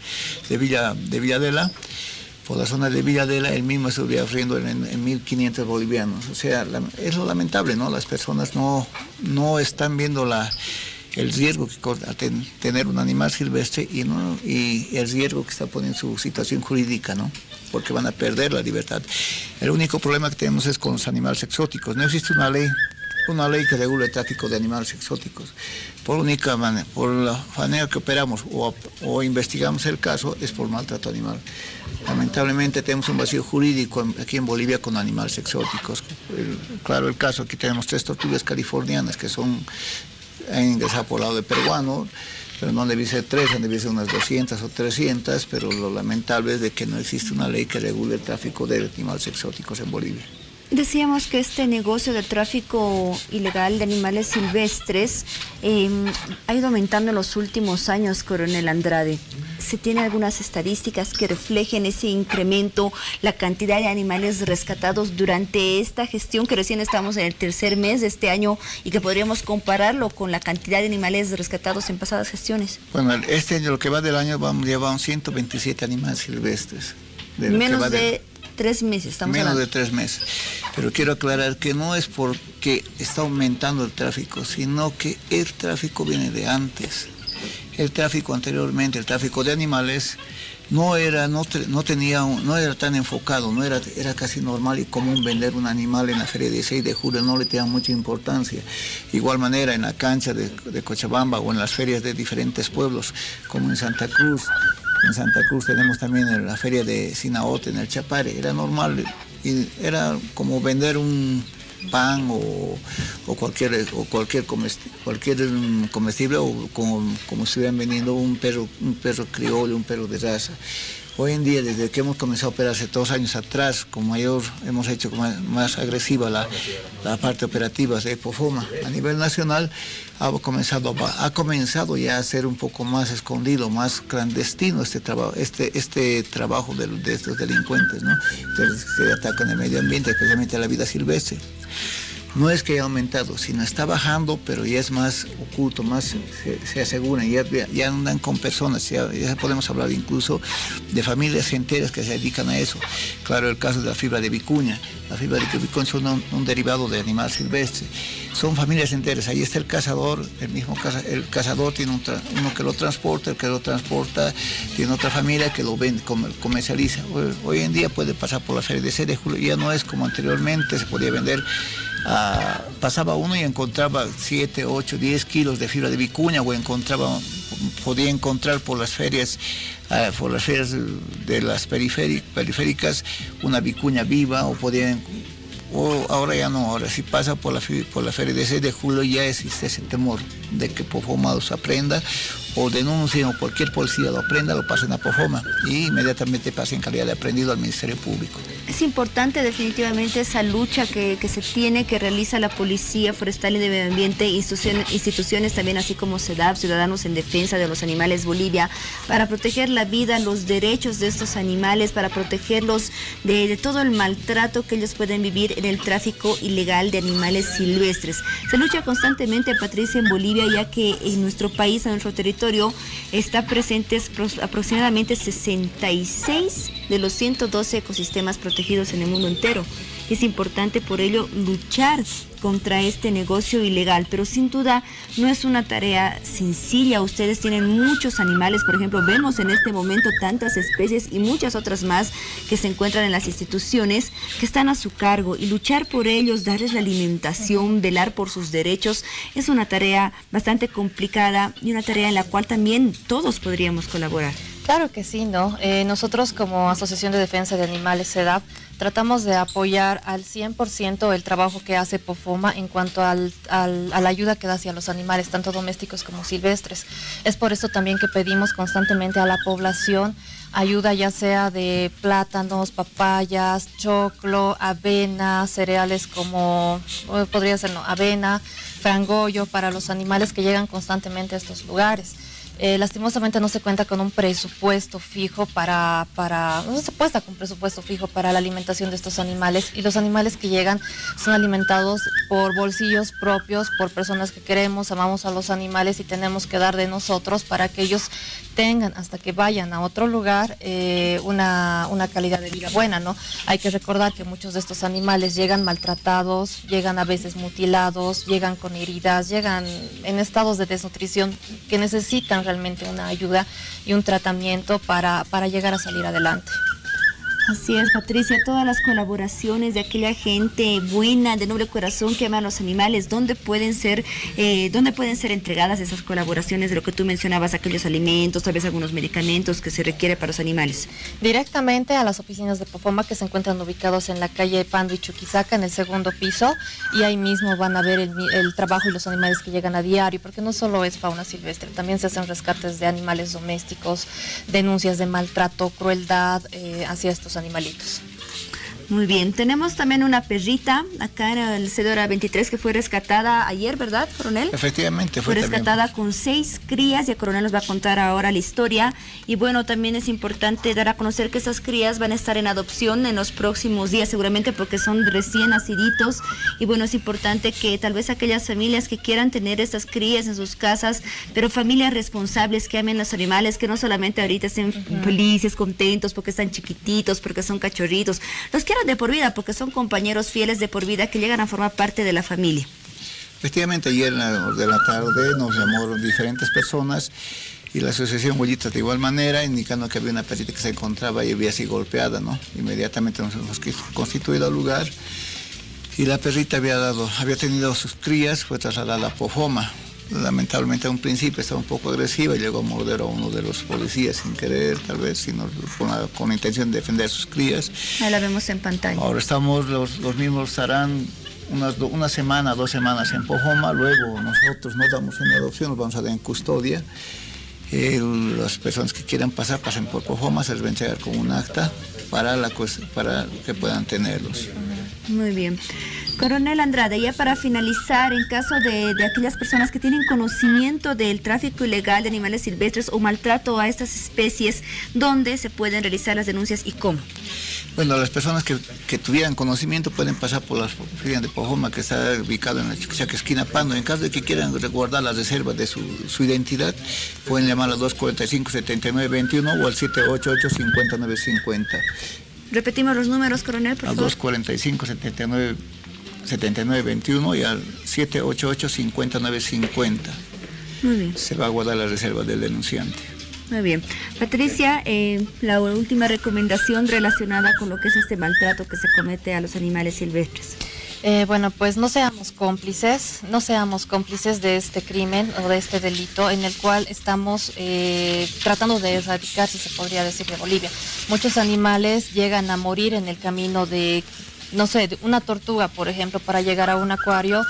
de Villadela, por la zona de Villadela, él mismo estuviera ofreciendo en 1.500 bolivianos. O sea, es lo lamentable, ¿no? Las personas no están viendo el riesgo que corre tener un animal silvestre y el riesgo que está poniendo su situación jurídica, ¿no? Porque van a perder la libertad. El único problema que tenemos es con los animales exóticos. No existe una ley que regule el tráfico de animales exóticos. Por la manera que operamos o investigamos el caso es por maltrato animal. Lamentablemente tenemos un vacío jurídico aquí en Bolivia con animales exóticos. Claro, el caso, aquí tenemos 3 tortugas californianas que han ingresado por el lado de peruano, pero no debe ser 3, debe ser unas 200 o 300, pero lo lamentable es de que no existe una ley que regule el tráfico de animales exóticos en Bolivia. Decíamos que este negocio de tráfico ilegal de animales silvestres ha ido aumentando en los últimos años, Coronel Andrade. ¿Se tienen algunas estadísticas que reflejen ese incremento, la cantidad de animales rescatados durante esta gestión, que recién estamos en el tercer mes de este año y que podríamos compararlo con la cantidad de animales rescatados en pasadas gestiones? Bueno, este año, lo que va del año, llevamos 127 animales silvestres. Menos de 3 meses, estamos hablando. Menos de 3 meses. Pero quiero aclarar que no es porque está aumentando el tráfico, sino que el tráfico viene de antes. El tráfico anteriormente, el tráfico de animales, no era tan enfocado, era casi normal y común vender un animal en la feria de 6 de julio, no le tenía mucha importancia. Igual manera en la cancha de Cochabamba o en las ferias de diferentes pueblos, como en Santa Cruz. En Santa Cruz tenemos también la feria de Sinaote, en el Chapare. Era normal y era como vender un pan o cualquier comestible, o como estuvieran vendiendo un perro criollo, un perro de raza. Hoy en día, desde que hemos comenzado a operar hace 2 años atrás, hemos hecho más agresiva la parte operativa de Epofoma a nivel nacional, ha comenzado ya a ser un poco más escondido, más clandestino este trabajo de estos delincuentes, ¿no? Que atacan el medio ambiente, especialmente la vida silvestre. No es que haya aumentado, sino está bajando, pero ya es más oculto, más se aseguran, ya andan con personas, ya podemos hablar incluso de familias enteras que se dedican a eso. Claro, el caso de la fibra de vicuña. La fibra de vicuña es un derivado de animal silvestre. Son familias enteras, ahí está el cazador, el cazador tiene uno que lo transporta, el que lo transporta tiene otra familia que lo vende, comercializa. Hoy en día puede pasar por la feria de 6 de julio, ya no es como anteriormente, se podía vender. Pasaba uno y encontraba 7, 8, 10 kilos de fibra de vicuña, o podía encontrar por las ferias de las periféricas una vicuña viva, ahora ya no. Ahora si pasa por la feria de 6 de julio ya existe ese temor de que Epofoma los aprenda o denuncien o cualquier policía lo aprenda, lo pasen a Pofoma y inmediatamente pasen calidad de aprendido al Ministerio Público. Es importante definitivamente esa lucha que se tiene, que realiza la Policía Forestal y de Medio Ambiente, instituciones también así como CEDAP, Ciudadanos en Defensa de los Animales Bolivia, para proteger la vida, los derechos de estos animales, para protegerlos de todo el maltrato que ellos pueden vivir en el tráfico ilegal de animales silvestres. Se lucha constantemente, Patricia, en Bolivia, ya que en nuestro país, en nuestro territorio, está presentes aproximadamente 66 de los 112 ecosistemas protegidos en el mundo entero. Es importante por ello luchar contra este negocio ilegal, pero sin duda no es una tarea sencilla. Ustedes tienen muchos animales, por ejemplo, vemos en este momento tantas especies y muchas otras más que se encuentran en las instituciones que están a su cargo, y luchar por ellos, darles la alimentación, velar por sus derechos, es una tarea bastante complicada y una tarea en la cual también todos podríamos colaborar. Claro que sí, ¿no? Nosotros como Asociación de Defensa de Animales, CEDAP, tratamos de apoyar al 100% el trabajo que hace Pofoma en cuanto a la ayuda que da hacia los animales, tanto domésticos como silvestres. Es por eso también que pedimos constantemente a la población ayuda, ya sea de plátanos, papayas, choclo, avena, cereales como, podría ser, no, avena, frangollo, para los animales que llegan constantemente a estos lugares. Lastimosamente no se cuenta con un presupuesto fijo no se cuenta con presupuesto fijo para la alimentación de estos animales, y los animales que llegan son alimentados por bolsillos propios, por personas que queremos, amamos a los animales y tenemos que dar de nosotros para que ellos tengan, hasta que vayan a otro lugar, una calidad de vida buena, ¿no? Hay que recordar que muchos de estos animales llegan maltratados, llegan a veces mutilados, llegan con heridas, llegan en estados de desnutrición que necesitan realmente una ayuda y un tratamiento para llegar a salir adelante. Así es, Patricia, todas las colaboraciones de aquella gente buena, de noble corazón que ama a los animales, ¿dónde pueden ser entregadas esas colaboraciones de lo que tú mencionabas, aquellos alimentos, tal vez algunos medicamentos que se requiere para los animales? Directamente a las oficinas de Pofoma, que se encuentran ubicados en la calle Pando y Chuquisaca, en el segundo piso, y ahí mismo van a ver el trabajo y los animales que llegan a diario, porque no solo es fauna silvestre, también se hacen rescates de animales domésticos, denuncias de maltrato, crueldad hacia estos animalitos. Muy bien, tenemos también una perrita acá en el Cedora 23 que fue rescatada ayer, ¿verdad, coronel? Efectivamente, fue rescatada con 6 crías, y el coronel nos va a contar ahora la historia. Y bueno, también es importante dar a conocer que estas crías van a estar en adopción en los próximos días, seguramente porque son recién naciditos. Y bueno, es importante que tal vez aquellas familias que quieran tener estas crías en sus casas, pero familias responsables que amen los animales, que no solamente ahorita estén felices, contentos porque están chiquititos, porque son cachorritos, los quieran de por vida, porque son compañeros fieles de por vida que llegan a formar parte de la familia. Efectivamente, ayer de la tarde nos llamaron diferentes personas y la asociación Huellitas de igual manera, indicando que había una perrita que se encontraba y había así golpeada, ¿no? Inmediatamente nos hemos constituido al lugar y la perrita había tenido sus crías, fue trasladada a Pofoma. Lamentablemente a un principio estaba un poco agresiva y llegó a morder a uno de los policías sin querer, tal vez, sino con la intención de defender a sus crías. Ahí la vemos en pantalla. Ahora los mismos estarán una semana, 2 semanas en Pofoma, luego nosotros nos damos en adopción, nos vamos a dar en custodia. Las personas que quieran pasen por Pofoma, se les va a entregar con un acta para que puedan tenerlos. Muy bien. Coronel Andrade, ya para finalizar, en caso de aquellas personas que tienen conocimiento del tráfico ilegal de animales silvestres o maltrato a estas especies, ¿dónde se pueden realizar las denuncias y cómo? Bueno, las personas que tuvieran conocimiento pueden pasar por las oficinas de Pofoma, que está ubicado en la Chuquisaca, esquina Pando. En caso de que quieran resguardar las reservas de su identidad, pueden llamar al 245-7921 o al 788-5950. Repetimos los números, coronel, por favor. Al 245-7921 y al 788-5950. Muy bien. Se va a guardar la reserva del denunciante. Muy bien. Patricia, la última recomendación relacionada con lo que es este maltrato que se comete a los animales silvestres. Bueno, pues no seamos cómplices de este crimen o de este delito en el cual estamos tratando de erradicar, si se podría decir, de Bolivia. Muchos animales llegan a morir en el camino de, no sé, de una tortuga, por ejemplo, para llegar a un acuario.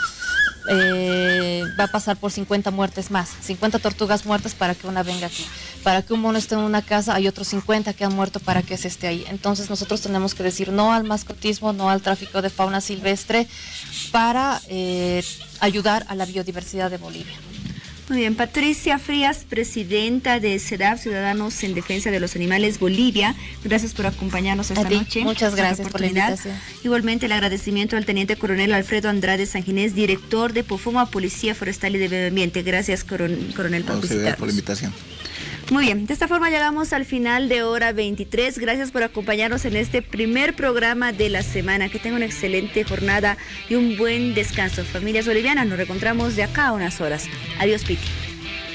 va a pasar por 50 muertes más, 50 tortugas muertas para que una venga aquí. Para que un mono esté en una casa hay otros 50 que han muerto para que se esté ahí. Entonces nosotros tenemos que decir no al mascotismo, no al tráfico de fauna silvestre para ayudar a la biodiversidad de Bolivia. Muy bien, Patricia Frías, presidenta de CEDAV, Ciudadanos en Defensa de los Animales Bolivia. Gracias por acompañarnos esta noche. Muchas gracias por la invitación. Igualmente el agradecimiento al Teniente Coronel Alfredo Andrade Sanginés, director de POFOMA, Policía Forestal y de Medio Ambiente. Gracias, coronel, por visitarnos. Por la invitación. Muy bien, de esta forma llegamos al final de hora 23. Gracias por acompañarnos en este primer programa de la semana. Que tengan una excelente jornada y un buen descanso. Familias bolivianas, nos reencontramos de acá a unas horas. Adiós, Piti.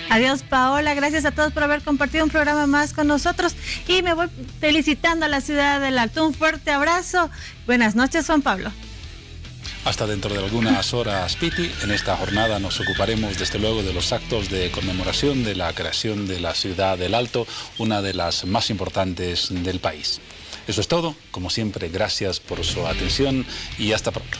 Adiós, Paola. Gracias a todos por haber compartido un programa más con nosotros. Y me voy felicitando a la ciudad del Alto. Un fuerte abrazo. Buenas noches, Juan Pablo. Hasta dentro de algunas horas, Piti. En esta jornada nos ocuparemos desde luego de los actos de conmemoración de la creación de la ciudad del Alto, una de las más importantes del país. Eso es todo. Como siempre, gracias por su atención y hasta pronto.